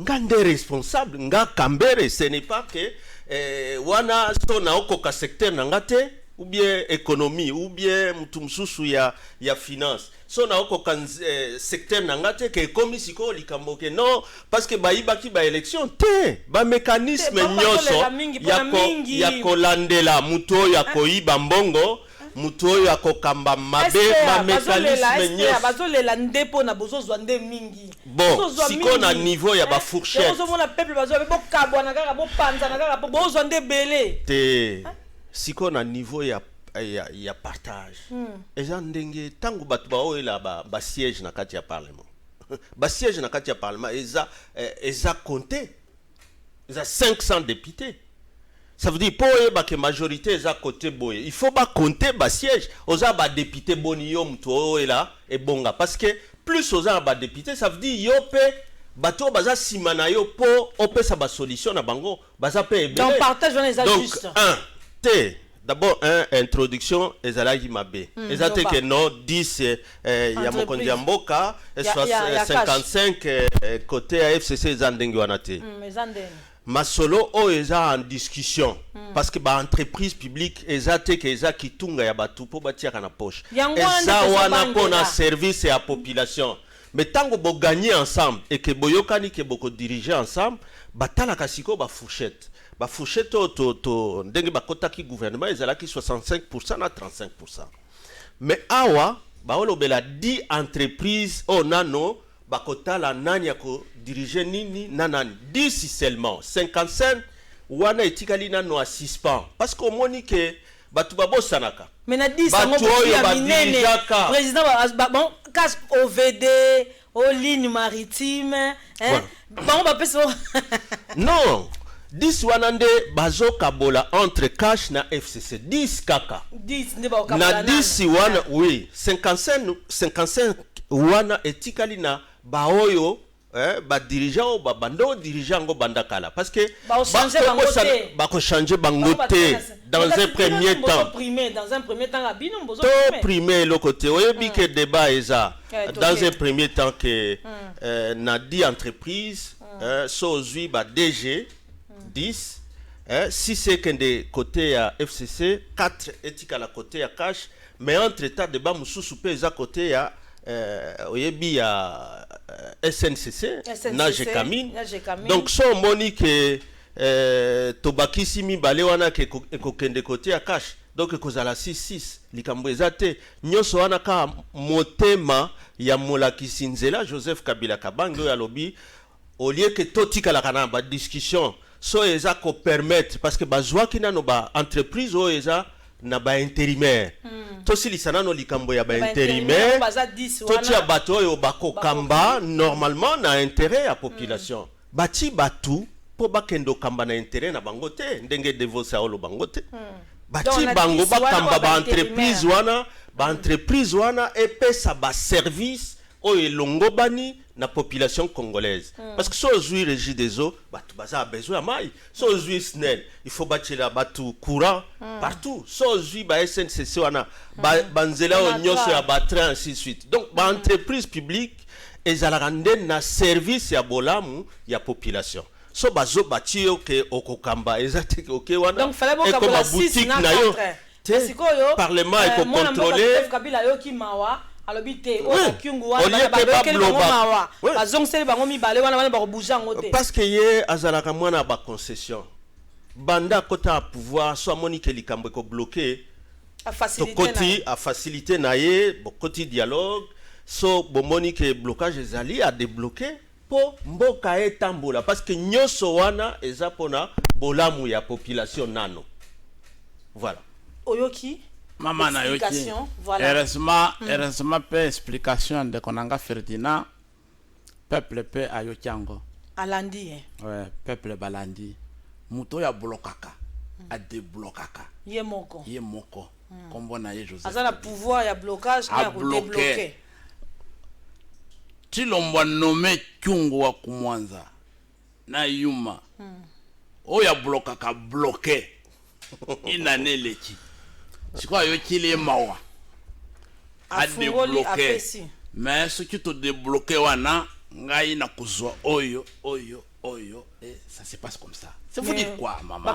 ngande responsable nga kambere ce n'est pas que wana so na okoka secteur nangate ou bien économie ou bien mutumsusu ya finance so na okoka secteur nangate que comme siko likambo ke non parce que bayiba ki ba élection te ba mécanisme nyoso ya kolandela muto ya koyiba mbongo muto ya kokamba mabe ba mécanisme nyoso bazolela ndepo na bozozwa nde mingi bon siko na niveau ya ba fourchette bozomona peuple bazwa bo kabwa na kaka bo panza na kaka bozwa nde belé te siko na niveau ya partage eza ndenge tango batu baoyela ba siège na kati ya parlement ba siège na kati ya parlement eza compté eza 500 députés ça veut dire pour que majorité eza côté boye il faut ba compter ba siège oza ba député boni yo mtu oyela e bonga parce que plus oza ba député ça veut dire yo pe bato baza simana yo po opesa ba solution na bango baza pe ebele donc partage on est juste donc T. D'abord, introduction, ezalaki mabe. Ezate que non, 10, ya mokondi ya mboka, 55 côté AFCC ezandengi wanate. Masolo o eza en discussion. Parce que ba entreprise publique ezate que eza kitunga ya batu po batiaka na poche. Eza wana po na service ya population. Mais tango bo gagner ensemble et que boyokani ke boko diriger ensemble, batala kasiko ba fourchette. Ba fourchette to ndenge bakotaki gouvernement ezalaki 65% na 35%. Mais awa ba olobela 10 entreprises nano bakotala nani ya ko diriger nini nanani 10 seulement 55 wana etikali nano a suspend parce que moni que batu babosanaka. Mais na 10 sango ya minene président bon casse OVD aux lignes maritimes bon ba peso non 10 wanande bazo kabola entre cash na FCC 10 kaka 10 ne ba na 10 wana oui 55 wana etikali na baoyo ba dirigeant ba bando dirigeant go bandakala parce que ba ko changer bangote dans un premier temps to primer le côté oyebi que débat eza dans un premier temps que na dit entreprise so zui ba DG 10 si c'est que de côté à FCC 4 etika la côté à cash mais entre temps débat mususu pe eza côté ya oyebi ya SNCC na Jekamine donc so moni que tobakisi mibale wana ke ekokende côté ya cash donc ekozala 6-6 likambo eza te nyonso wana ka motema ya molakisi nzela Joseph Kabila Kabange oyo alobi au lieu que totikalaka na ba discussion so eza ko permettre parce que bazwaki nano ba entreprise oyo eza na ba intérimaire tosilisa nano likambo ya ba intérimaire totia bato oyo bakokamba normalement na intérêt ya population bati batu po bakendo kamba na intérêt na bango te ndenge devosa olo bango te bati bango bakamba ba entreprise wana epesa ba service oyo elongobani na population congolaise parce que so ozui régie des eaux batu baza besoin ya mai so ozui SNEL il faut batela batu courant partout so ozui ba SNCC wana banzela o nyonso ya ba train ainsi de suite donc ba entreprise publique ezalaka nde na service ya bolamu ya population so bazo bati yo ke okokamba ezate ke wana donc fallait boka ba boutique na yo parlement eko contrôler Kabila yo ki mawa alobite o kyungu wana babekeli bango mawa bazongeli bango mibale wana bana bakobuja ngote parce que ye azalaka mwana ba concession banda kota pouvoir so monique likambo ko bloquer a faciliter na ye bokoti dialogue so bomonique blocage ezali a débloquer po mboka etambola parce que nyoso wana eza pona bolamu ya population nano voilà oyoki Maman na yoki. Heureusement pe explication de konanga Ferdinand peuple pe ayokiango. Alandi Ouais, peuple balandi. Muto ya blokaka a déblokaka. Ye moko. Kombo na ye Joseph. Azala pouvoir ya blocage na ko débloquer. Tilombo nommé Kyungu wa kumwanza na Yuma. Oya blokaka bloqué. Inane leki. Sikoa yo kile mawa a débloquer mais ce qui te débloquer wana ngai na kuzwa oyo et ça se passe comme ça c'est vous dire quoi maman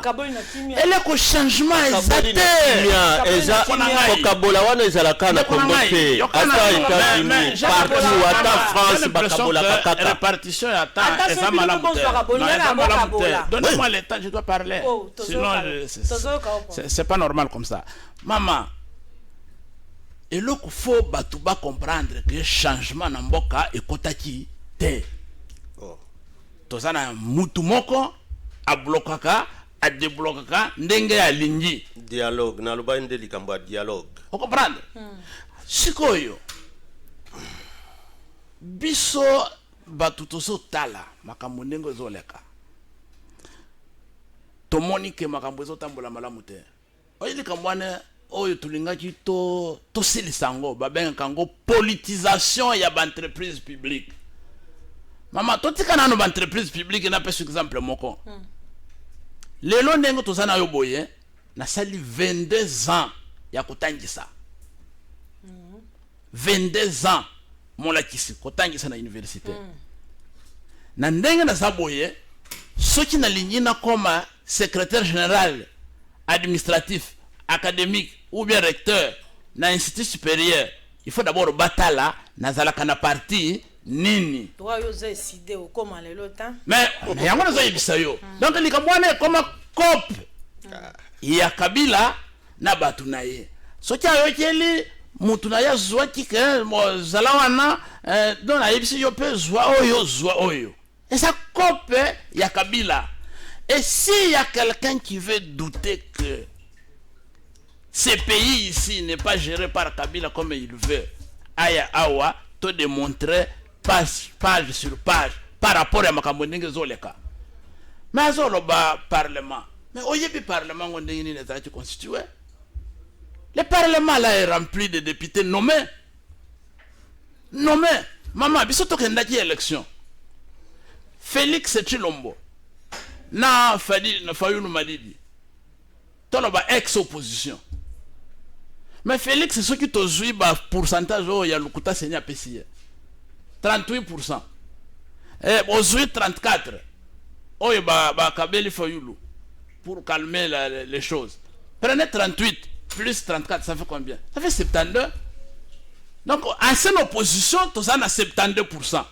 elle est ko changement exact eza kokabola wana ezala kana kombote ata États-Unis partout ata France bakabola kaka répartition ya temps eza malamu donnez-moi le temps je dois parler sinon c'est pas normal comme ça maman et le faut batuba comprendre que changement na mboka ekotaki te tozana mutu moko a blokaka a déblokaka ndenge ya lingi dialogue na loba inde likambo dialogue on comprendre sikoyo biso batutoso tala makambo ndenge zoleka tomoni ke makambo ezotambola malamu te oyeli kambwane oyo tulingaki to silisango babengaka ngo politisation ya ba entreprise publique mama totika nano ba entreprise publique na pesa exemple moko lelo ndenge tozana yo boye na sali 22 ans ya kotangisa 22 ans molakisi kotangisa na université na ndenge na saboye soki na lingina koma secrétaire général administratif académique ou bien recteur na institut supérieur il faut d'abord batala na zalaka na parti nini toi yo za décider au comment le temps mais yango na zo yebisa yo donc likamwana koma cop ya Kabila na batu na ye soki ayokeli mutu na ya zwa kike mo zalawana don ayebisi yo pe zwa oyo et ça cop ya Kabila. Et s'il y a quelqu'un qui veut douter que ce pays ici n'est pas géré par Kabila comme il veut, Aya Awa, te démontrer page sur page par rapport à Makambondingue Zoleka. Mais Zoloba Parlement. Mais au lieu du Parlement, on est constitué. Le Parlement là est rempli de députés nommés. Non mais maman biso tokendaki élection Félix Tshilombo na Fayulu Madidi toloba ex-opposition mais Félix c'est ce qui tozui ba pourcentage ya lukuta senya pesi 38%. Et ozui 34. Oye ba Kabeli Fayulu pour calmer les choses. Prenez 38 plus 34, ça fait combien? Ça fait 72. Donc ancienne opposition, tous en a 72%.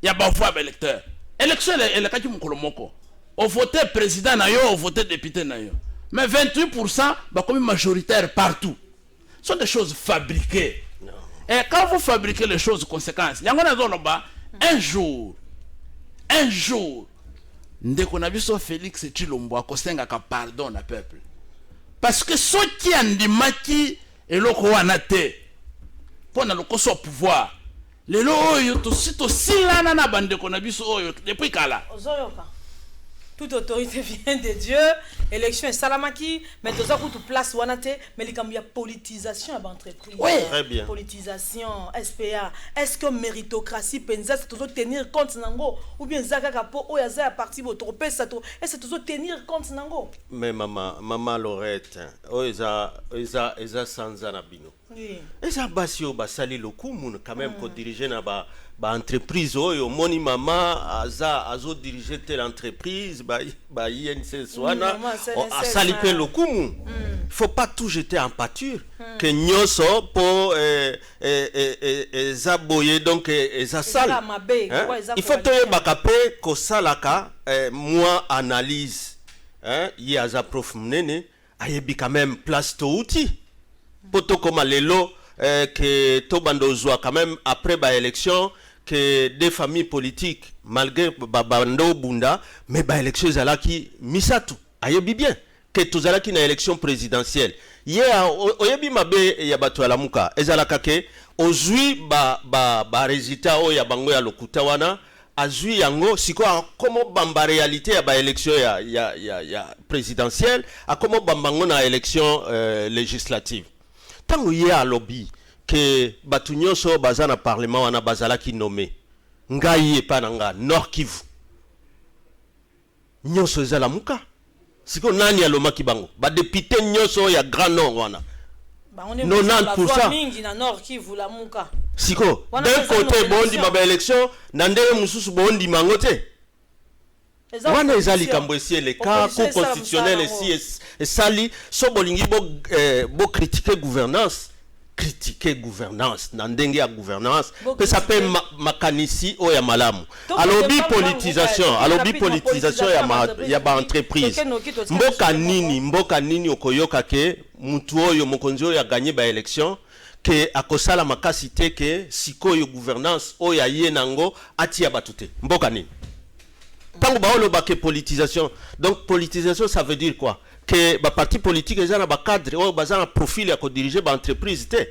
Il y a pas voix électeur. Élection elle est kaki mukolomoko. On votait président na yo, on votait député na yo. Mais 28% bah comme majoritaire partout. Ce sont des choses fabriquées. Non. Et quand vous fabriquez les choses conséquences, il y a un jour ndeko na biso Félix Tshilombo akosenga ka pardon na peuple. Parce que ceux qui andimaki eloko wana te pona lokoso pouvoir. Lelo oyo to sito silana na bandeko na biso oyo depuis kala. Ozoyoka. Toute autorité vient de Dieu. Élection est salamaki, mais tout ça coûte place wanate, mais il y a politisation à l'entreprise. Oui, très bien. Politisation, SPA. Est-ce que méritocratie pensa c'est toujours tenir compte nango ou bien zaka kapo ou ya za parti votre pesa to est-ce toujours tenir compte nango? Mais maman Laurette, eza sans anabino. Oui. Eza basio basali lokumu quand même ko diriger na ba entreprise oyo moni mama azo diriger telle entreprise ba INC swana asali pe lokumu. Il faut pas tout jeter en pâture que nyoso po zaboye donc ezasala. Il faut toye bakape ko salaka moi analyse yi aza prof mnene ayebi quand même place to outil poto comme lelo que tobando zwa quand même après ba élection que des familles politiques malgré babando bunda mais ba élection zalaki misatu ayebi bien que tozalaki na élection présidentielle oyebi mabe ya bato ya lamuka ezalaka ke ozui ba résultat o ya bango ya lokuta wana azui yango siko akomo bamba réalité ya ba élection ya présidentielle akomo bambango na élection législative tango ye a lobby que batu nyonso baza na parlement wana bazalaki nommé ngai epa na nga Nord Kivu nyonso ezala muka siko nani alomaki bango ba député nyonso ya Grand Nord wana 90% mingi na Nord Kivu la muka siko d'un côté bondi ba élection na ndenge mususu bondi mangote wana ezali kambo esi le cas cour constitutionnel esi esali so bolingi bo critiquer gouvernance na ndenge ya gouvernance que ça peut makanisi o ya malamu alobi politisation ya ba entreprise mboka nini okoyoka ke mutu oyo mokonzi oyo ya gagner ba élection que akosala makasi te ke sikoyo gouvernance o ya ye nango atia batute mboka nini tango baoloba ke politisation. Donc politisation ça veut dire quoi? Que ba parti politique ezana ba cadre o bazana profil ya ko diriger ba entreprise te.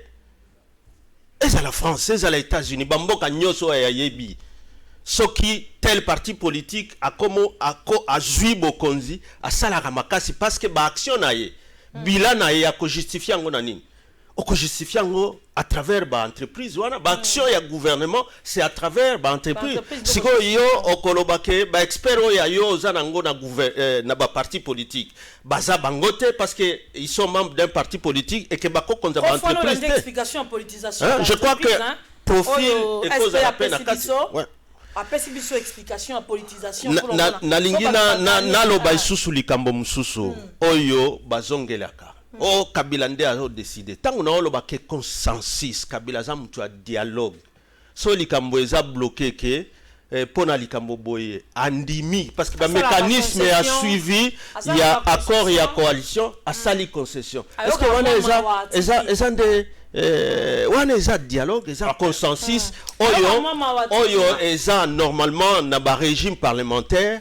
Eza la France, eza la États-Unis, ba mboka nyoso ya yebi. Soki tel parti politique a jui bokonzi a sala makasi parce que ba action na ye bilan na ye a ko justifier ngo na nini? O ko justifier ngo à travers ba entreprise wana ba action ya gouvernement c'est à travers ba entreprise. Siko yo okolobake ba expert o ya yo zana ngo na ba parti politique. Baza bangote parce que ils sont membres d'un parti politique et que ba ko konza ba entreprise. Explication politisation. Je crois que profil et cause à la peine à kasi. Ouais. Après si biso explication à politisation na lingina na loba isusu likambo mususu oyo bazongelaka. O Kabila nde a décidé tango na oloba ke consensus Kabila za mutu a dialogue so likambo eza bloqué ke pona likambo boye andimi parce que ba mécanisme a suivi il y a accord et coalition a sali concession est-ce que wana eza dialogue eza consensus oyo eza normalement na ba régime parlementaire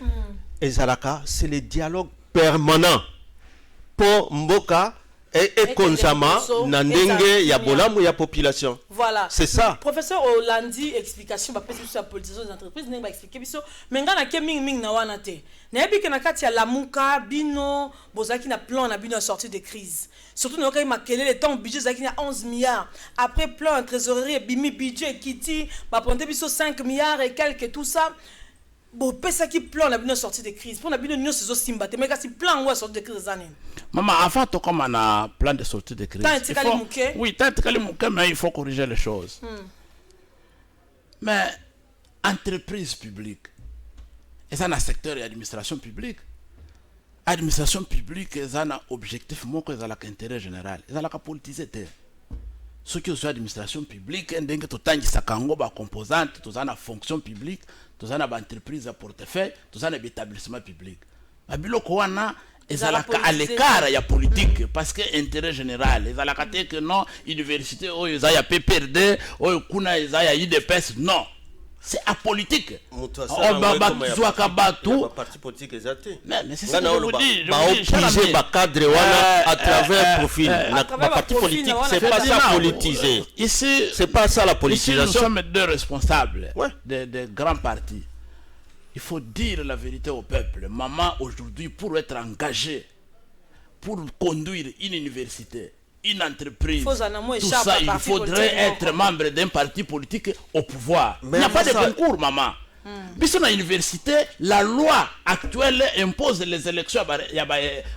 ezalaka c'est le dialogue permanent pour mboka et consama na ndenge ya bolamu ya population. Voilà. C'est ça. Professeur Olandi explication ba pesi sur la politisation des entreprises n'est pas expliquer biso mais ngana ke ming na wana te. Na yebi ke na kati ya lamuka bino bozaki na plan na bino sortie de crise. Surtout na ka makele le temps budget zaki na 11 milliards. Après plan trésorerie bimi budget kiti ba ponte biso 5 milliards et quelques tout ça. Bon, pesa qui plan la bien sortie de crise. Pour la bien nous ces simba. Mais quand si plan ou sortie de crise année. Maman, avant tout comme on a plan de sortie de crise. Oui, tant que mais il faut corriger les choses. Mais entreprise publique, et ça dans le secteur de l'administration publique. Administration publique, ça a un objectif moins que ça l'intérêt général. Ça l'a politisé. Ce qui est l'administration publique, c'est que tout le temps, il composante, tout la fonction publique, tout ça, entreprise à portefeuille, tout ça, établissement public. Mais ils ont à l'écart, il y a politique, parce que l'intérêt général, ils ont que non, université, ils ont PPRD, ils ont IDPS, non. C'est apolitique. Mais c'est ça que je vous dis. Cadre à travers profil. Parti politique, c'est pas ça politisé. Ici, c'est pas ça la politisation. Ici, nous sommes deux responsables des grands partis. Il faut dire la vérité au peuple. Maman, aujourd'hui, pour être engagé, pour conduire une université, une entreprise, tout ça, il faudrait être membre d'un parti politique au pouvoir. Il n'y a pas de concours, maman. Puisque dans l'université, la loi actuelle impose les élections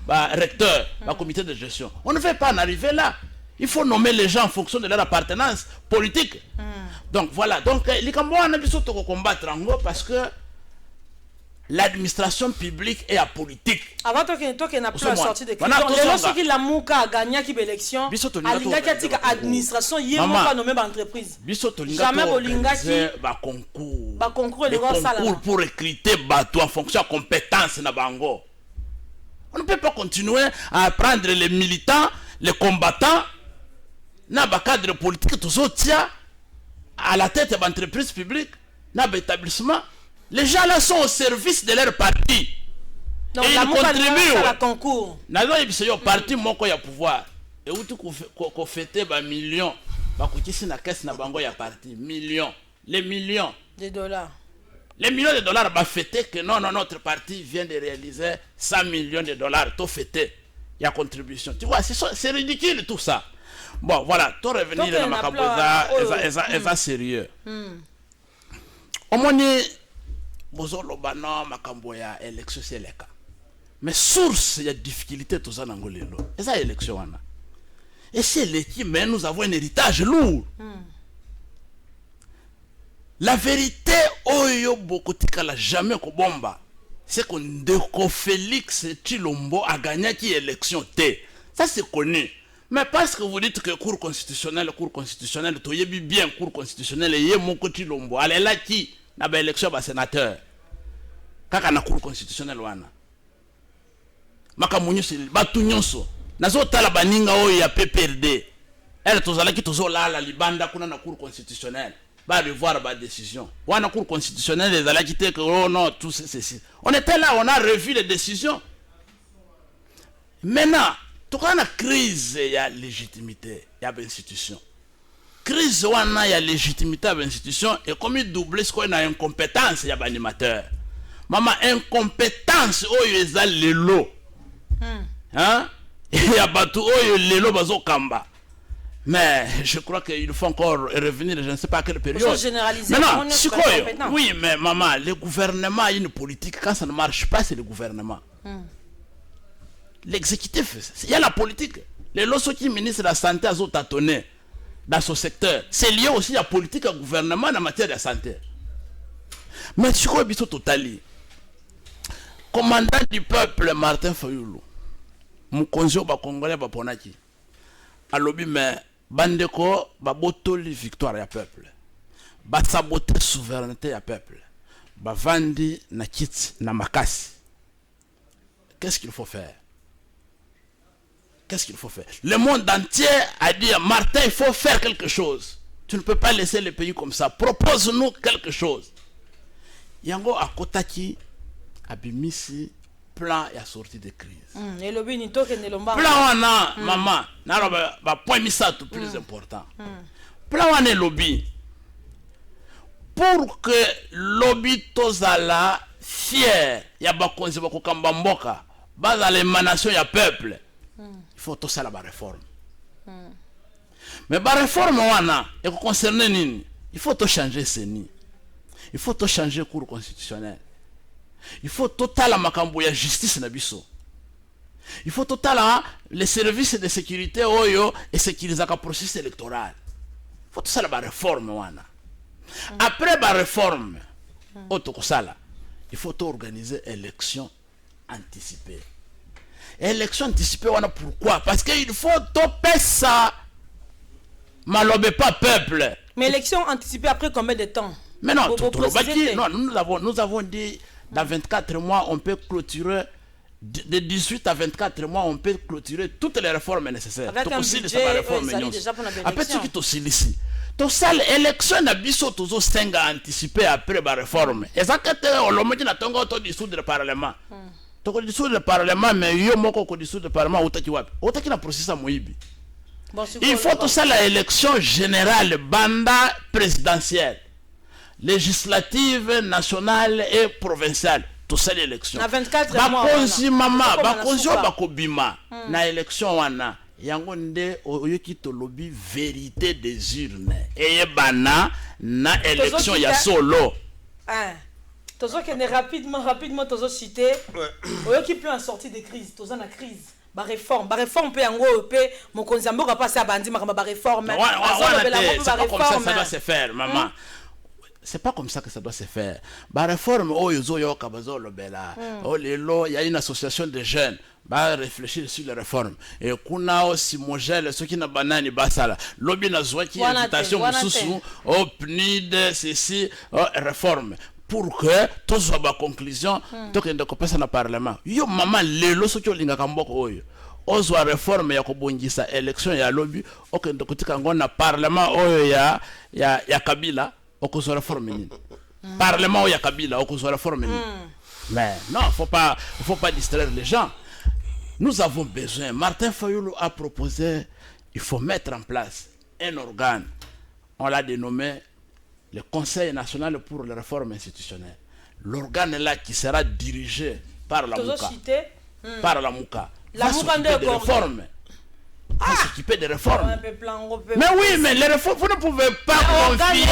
à recteur, à comité de gestion. On ne veut pas en arriver là. Il faut nommer les gens en fonction de leur appartenance politique. Donc voilà. Donc, les Cambodgiens ont combattre en gros parce que l'administration publique est apolitique. Avant que n'a pas sorti de crise. Donc, lorsque la Mouka a gagné l'élection, à l'administration, il n'y a pas nommé l'entreprise. Jamais Bolinga qui concours pour recruter en fonction de compétences na bango. On ne peut pas continuer à prendre les militants, les combattants, na ba cadre politique tous autres à la tête de l'entreprise publique, na ba établissement. Les gens là sont au service de leur parti. Donc, et ils contribuent à la concours. Ils sont parti moko ya pouvoir. Et où tu fêter ba millions, ba kutisi na caisse na bango ya parti, millions, les millions de dollars. Les millions de dollars ba fêter que non notre parti vient de réaliser 100 millions de dollars to fêter. Il y a contribution. Tu vois, c'est ridicule tout ça. Bon, voilà, to revenir dans ma caboza, eza sérieux. Omoni bozoloba na makambo ya élection seleka. Mais source ya difficulté tout ça nangolelo. Et ça élection wana. Et c'est l'équipe mais nous avons un héritage lourd. La vérité oyo bokotika la jamais ko bomba. C'est qu'on Ndeko Félix Tshilombo a gagné qui élection T. Ça c'est connu. Mais parce que vous dites que cour constitutionnel, toyebi bien cour constitutionnel et moko Tshilombo. Allez là qui na ba élection ba sénateur kaka na cour constitutionnel wana makamunyo se batu nyonso nazo tala baninga oyo ya PPRD elle tozala ki tozolala libanda kuna na cour constitutionnel ba revoir ba décision wana cour constitutionnel ezala ki te que oh non tout ceci on était là on a revu les décisions. Maintenant tokana na crise ya légitimité ya institution. Crise wana ya légitimité à l'institution et comme il double ce qu'on a incompétence ya animateur. Maman incompétence oyo eza lelo. Hein? Il y a batu oyo lelo bazo kamba. Mais je crois qu'il faut encore revenir, je ne sais pas à quelle période. Maintenant, oui, mais maman, le gouvernement a une politique. Quand ça ne marche pas, c'est le gouvernement. L'exécutif, il y a la politique. Les lorsqu'ils qui ministre de la santé a tâtonné dans ce secteur, c'est lié aussi à la politique et au gouvernement en matière de santé. Mais sur quoi biso totali, commandant du peuple Martin Fayulu, mukonzo ba congolais ba ponaki, alobi mais bandeko ba botoli victoire ya peuple, ba saboter souveraineté ya peuple, ba vandi na kiti na makasi. Qu'est-ce qu'il faut faire? Qu'est-ce qu'il faut faire? Le monde entier a dit à Martin, il faut faire quelque chose. Tu ne peux pas laisser le pays comme ça. Propose-nous quelque chose. Yango akotaki abimisi plan ya sortie de crise. Et le ni to ke ne lomba. Plan wana maman, na ba point misato plus important. Plan wana lobby. Pour que lobby tozala fier ya bakonzi bakokamba mboka, baza l'émanation ya peuple. Il faut tout ça la réforme. Mais la réforme wana et concerner nini? Il faut tout changer CENI. Il faut tout changer cour constitutionnel. Il faut tout la makambo ya justice na biso. Il faut tout les services de sécurité oyo et sécuriser le processus électoral. Il faut tout ça la réforme wana. Après la réforme il faut tout organiser élection anticipée. Élection anticipée, pourquoi? Parce qu'il faut topper ça. Malobé pas peuple. Mais élection anticipée après combien de temps? Mais non, nous avons dit dans 24 mois, on peut clôturer. De 18 à 24 mois, on peut clôturer toutes les réformes nécessaires. Avec un budget, après ce qui est ici. Donc ça, l'élection n'a biso toujours 5 ans anticipé après la réforme. Et ça, quand on l'a dit, on a dissoudre le Parlement. Donc dissoudre le Parlement, mais il y a un dissoudre le Parlement, on a processus à Moïbi. Il faut tout ça, l'élection générale, banda présidentielle, législative, nationale et provinciale. Tout ça, l'élection. Na 24 mois. Bakonzi mama, bakonzi bakobima. Na élection wana. Yango nde oyoki to lobby vérité des urnes. Et bana na élection ya solo. Tozo kene rapidement tozo cité. Oyoki peut en sortir de crise, tozo na crise. Ba réforme peut yango pe mokonzi mboka passer à bandi makamba ba réforme. C'est pas comme ça doit se faire, maman. C'est pas comme ça que ça doit se faire. La réforme, il y a une association de jeunes qui réfléchir sur les réformes. Et kuna aussi Mogel, ceux qui n'ont pas nani basala. Lobby na zwa qui invitation sous au PNID, ceci, réforme. Pour que tout soit la conclusion, donc il y a un parlement. Yo maman lelo ceux qui ont linga kamboko oyo. Ozwa réforme ya kobongisa élection ya lobby, okende kutika ngona parlement oyo ya Kabila. Okozo réforme nini. Parlement ya Kabila, okozo réforme nini. Mais non, faut pas distraire les gens. Nous avons besoin. Martin Fayulu a proposé, il faut mettre en place un organe. On l'a dénommé le Conseil national pour les réformes institutionnelles. L'organe là qui sera dirigé par la Mouka. Par la Mouka. La Mouka des réformes. S'occuper des réformes. Mais oui, mais les réformes, vous ne pouvez pas confier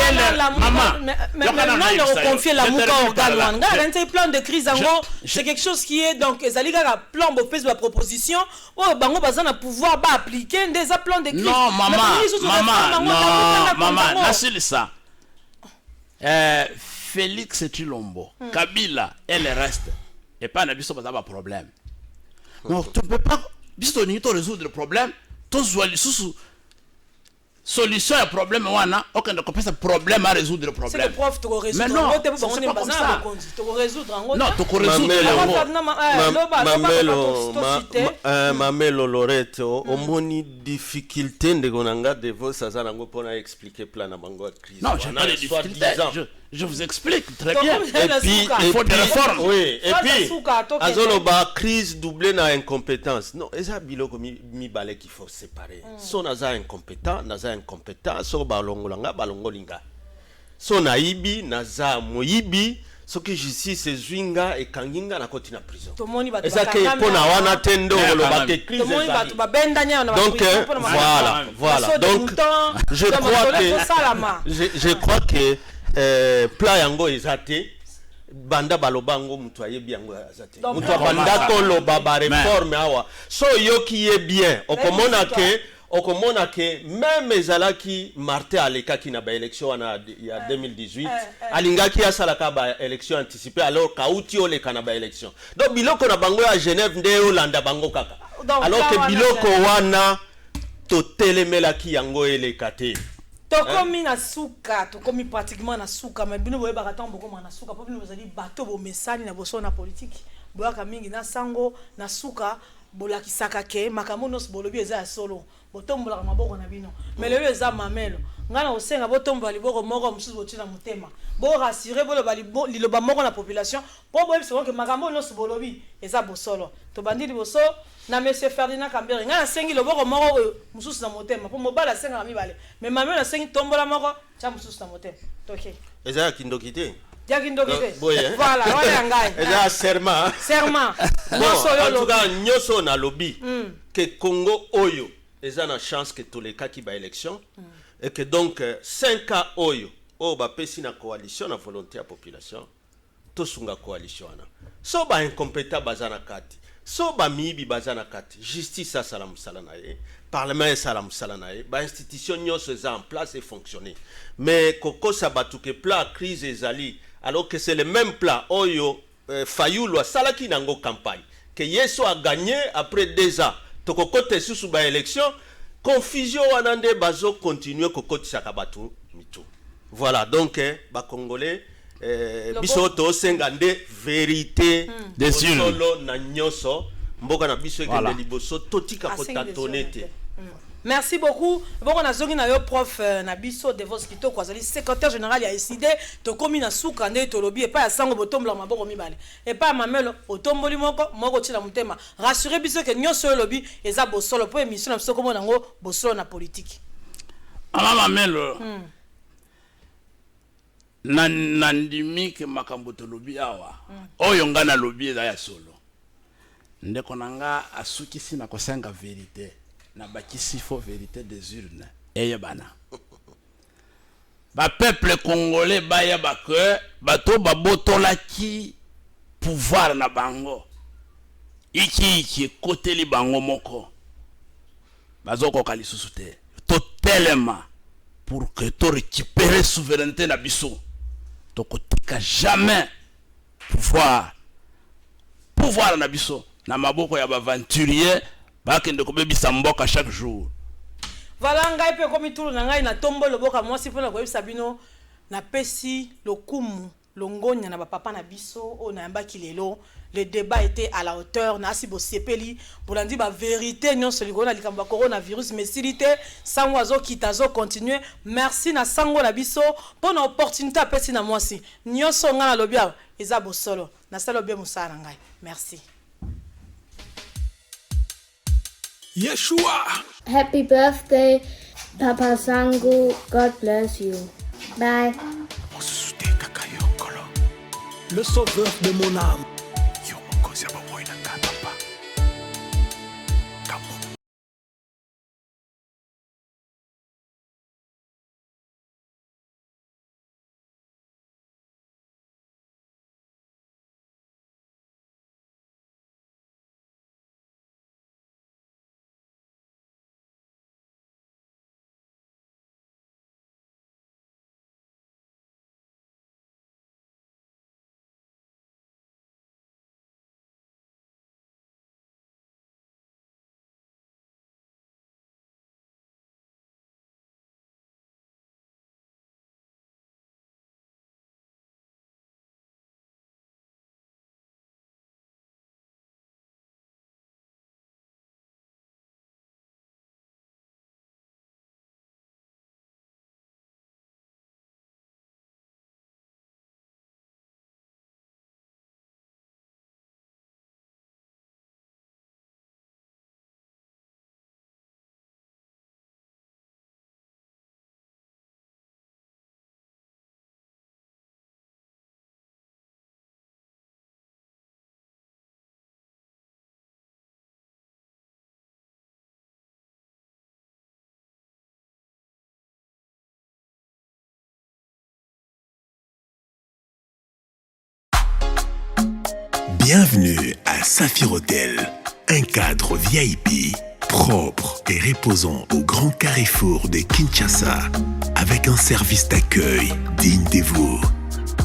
maman. Mais maintenant, leur confier la Mouka organe. Un plan de crise, en gros, c'est quelque chose qui est donc, Zaliga plan de faire la proposition, ou Bango Bazan a pouvoir appliquer des plans de crise. Non, maman, c'est ça. Félix Tshilombo, Kabila et le reste, et pas Nabiso Bazaba problème. Donc, tu ne peux pas, si tu résoudre le problème, tous les solution à problème wana aucun de compétence problème à résoudre le problème. C'est le prof tu résoudre. Mais non, c'est pas comme ça. Tu résoudre. Non, tu résoudre. Mamelo Loreto, omoni difficulté ndegonanga de vos sazana ngo pona expliquer plan na bango crise. Non, j'ai pas de difficulté. Je vous explique très bien. Et puis il faut des réformes. Oui, et puis azolo ba crise doublée na incompétence. Non, eza biloko mi balé qu'il faut séparer. So naza incompétent, so balongolanga balongolinga. So naibi naza moyibi, so que justice zwinga et kanginga na koti na prison. Eza ke pona wana tendo lo ba ke crise. Donc voilà. Donc je crois que plan yango ezate banda balobango mutu ayebi yango ezate mutu banda koloba ba réforme awa so yoki ye bien okomona ke même ezalaki Martin alekaki na ba élection wana ya 2018 alingaki asalaka ba élection anticipée alors kauti oleka na ba élection donc biloko na bango ya Genève nde olanda bango kaka alors que biloko wana totelemelaki yango elekate. Tokomi na suka, tokomi pratiquement na suka, mais bino boye baraton boko na suka, po bino bozali bato bo mesani na boso na politique. Boyaka mingi na sango na suka, bolakisaka ke makambo nos bolobi eza solo. Botombola maboko na bino. Mais lelo eza mamelo. ngana osenga botomba liboko moko mususu botina mutema bo rassurer bo liloba moko na population po bo ebisa que makambo no subolobi eza bosolo to bandi liboso na monsieur Ferdinand Kambere ngana sengi loboko moko mususu na mutema po mobala senga mibale mais mame na sengi tombola moko cha mususu na mutema toke eza kindokite voilà voilà ngai eza serment en tout cas nyoso na lobby que Congo oyo eza na chance que tolekaki ba élection et que donc 5 ans oyo ba pesi na coalition na volonté ya population tosunga coalition na so ba incompétent bazana kati so ba mibi bazana kati justice asala musala na ye parlement esala musala na ye ba institution nyonso eza en place et fonctionner mais koko sabatu que plat crise ezali alors que c'est le même plat oyo Fayulu asalaki nango campagne que Yeso a gagné après 2 ans tokokote susu ba élection confusion wanande bazo continuer kokotisa kabatu mitu voilà donc ba congolais biso to senga nde vérité de solo na nyoso mboka na biso ekende liboso totika kotatonete. Merci beaucoup. Bon, on a zongi na yo prof na biso de vos kito kwa zali secrétaire général ya décidé to komi na suka nde to lobi et pas sango botombola maboko mibale et pas mamelo otomboli moko tila mutema rassurer biso que nyonso lobi eza bosolo po émission na biso komo nango bosolo na politique ala mamelo nandimi ke makambo to lobi awa oyo ngana lobi eza ya solo ndeko nanga asukisi na kosenga vérité na bakisi faux vérité des urnes eye bana ba peuple congolais baya ba que bato babotolaki pouvoir na bango iki koteli bango moko bazoko kali susute totalement pour que to récupérer souveraineté na biso to kotika jamais pouvoir na biso na maboko ya ba aventurier bakende kobebisa mboka chaque jour. Voilà ngai pe komi tulu na ngai na tombo loboka mwasi pona koyebisa bino na pesi lokumu longonya na ba papa na biso o na yambaki lelo le débat était à la hauteur na si bo sepeli bolandi ba vérité nyonso likona likamba coronavirus mais silité sango azo kitazo continuer merci na sango na biso pona opportunité pesi na mwasi nyonso nga na lobia eza bosolo na salo be musana ngai merci. Yeshua. Happy birthday, Papa Sango. God bless you. Bye. Le sauveur de mon âme. Bienvenue à Saphir Hotel, un cadre VIP, propre et reposant au grand carrefour de Kinshasa, avec un service d'accueil digne de vous.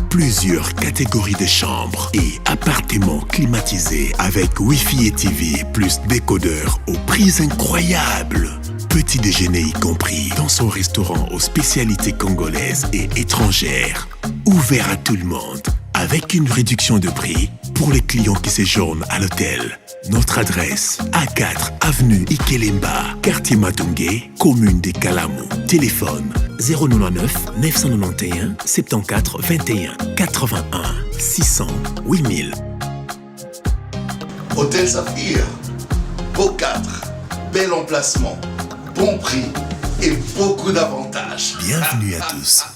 Plusieurs catégories de chambres et appartements climatisés avec Wi-Fi et TV plus décodeur aux prix incroyables. Petit déjeuner y compris dans son restaurant aux spécialités congolaises et étrangères. Ouvert à tout le monde, avec une réduction de prix pour les clients qui séjournent à l'hôtel. Notre adresse, A4 avenue Ikelemba, quartier Matungé, commune de Kalamu. Téléphone 099 991 74 21 81 600 8000. Hôtel Saphir, beau cadre, bel emplacement, bon prix et beaucoup d'avantages. Bienvenue à tous.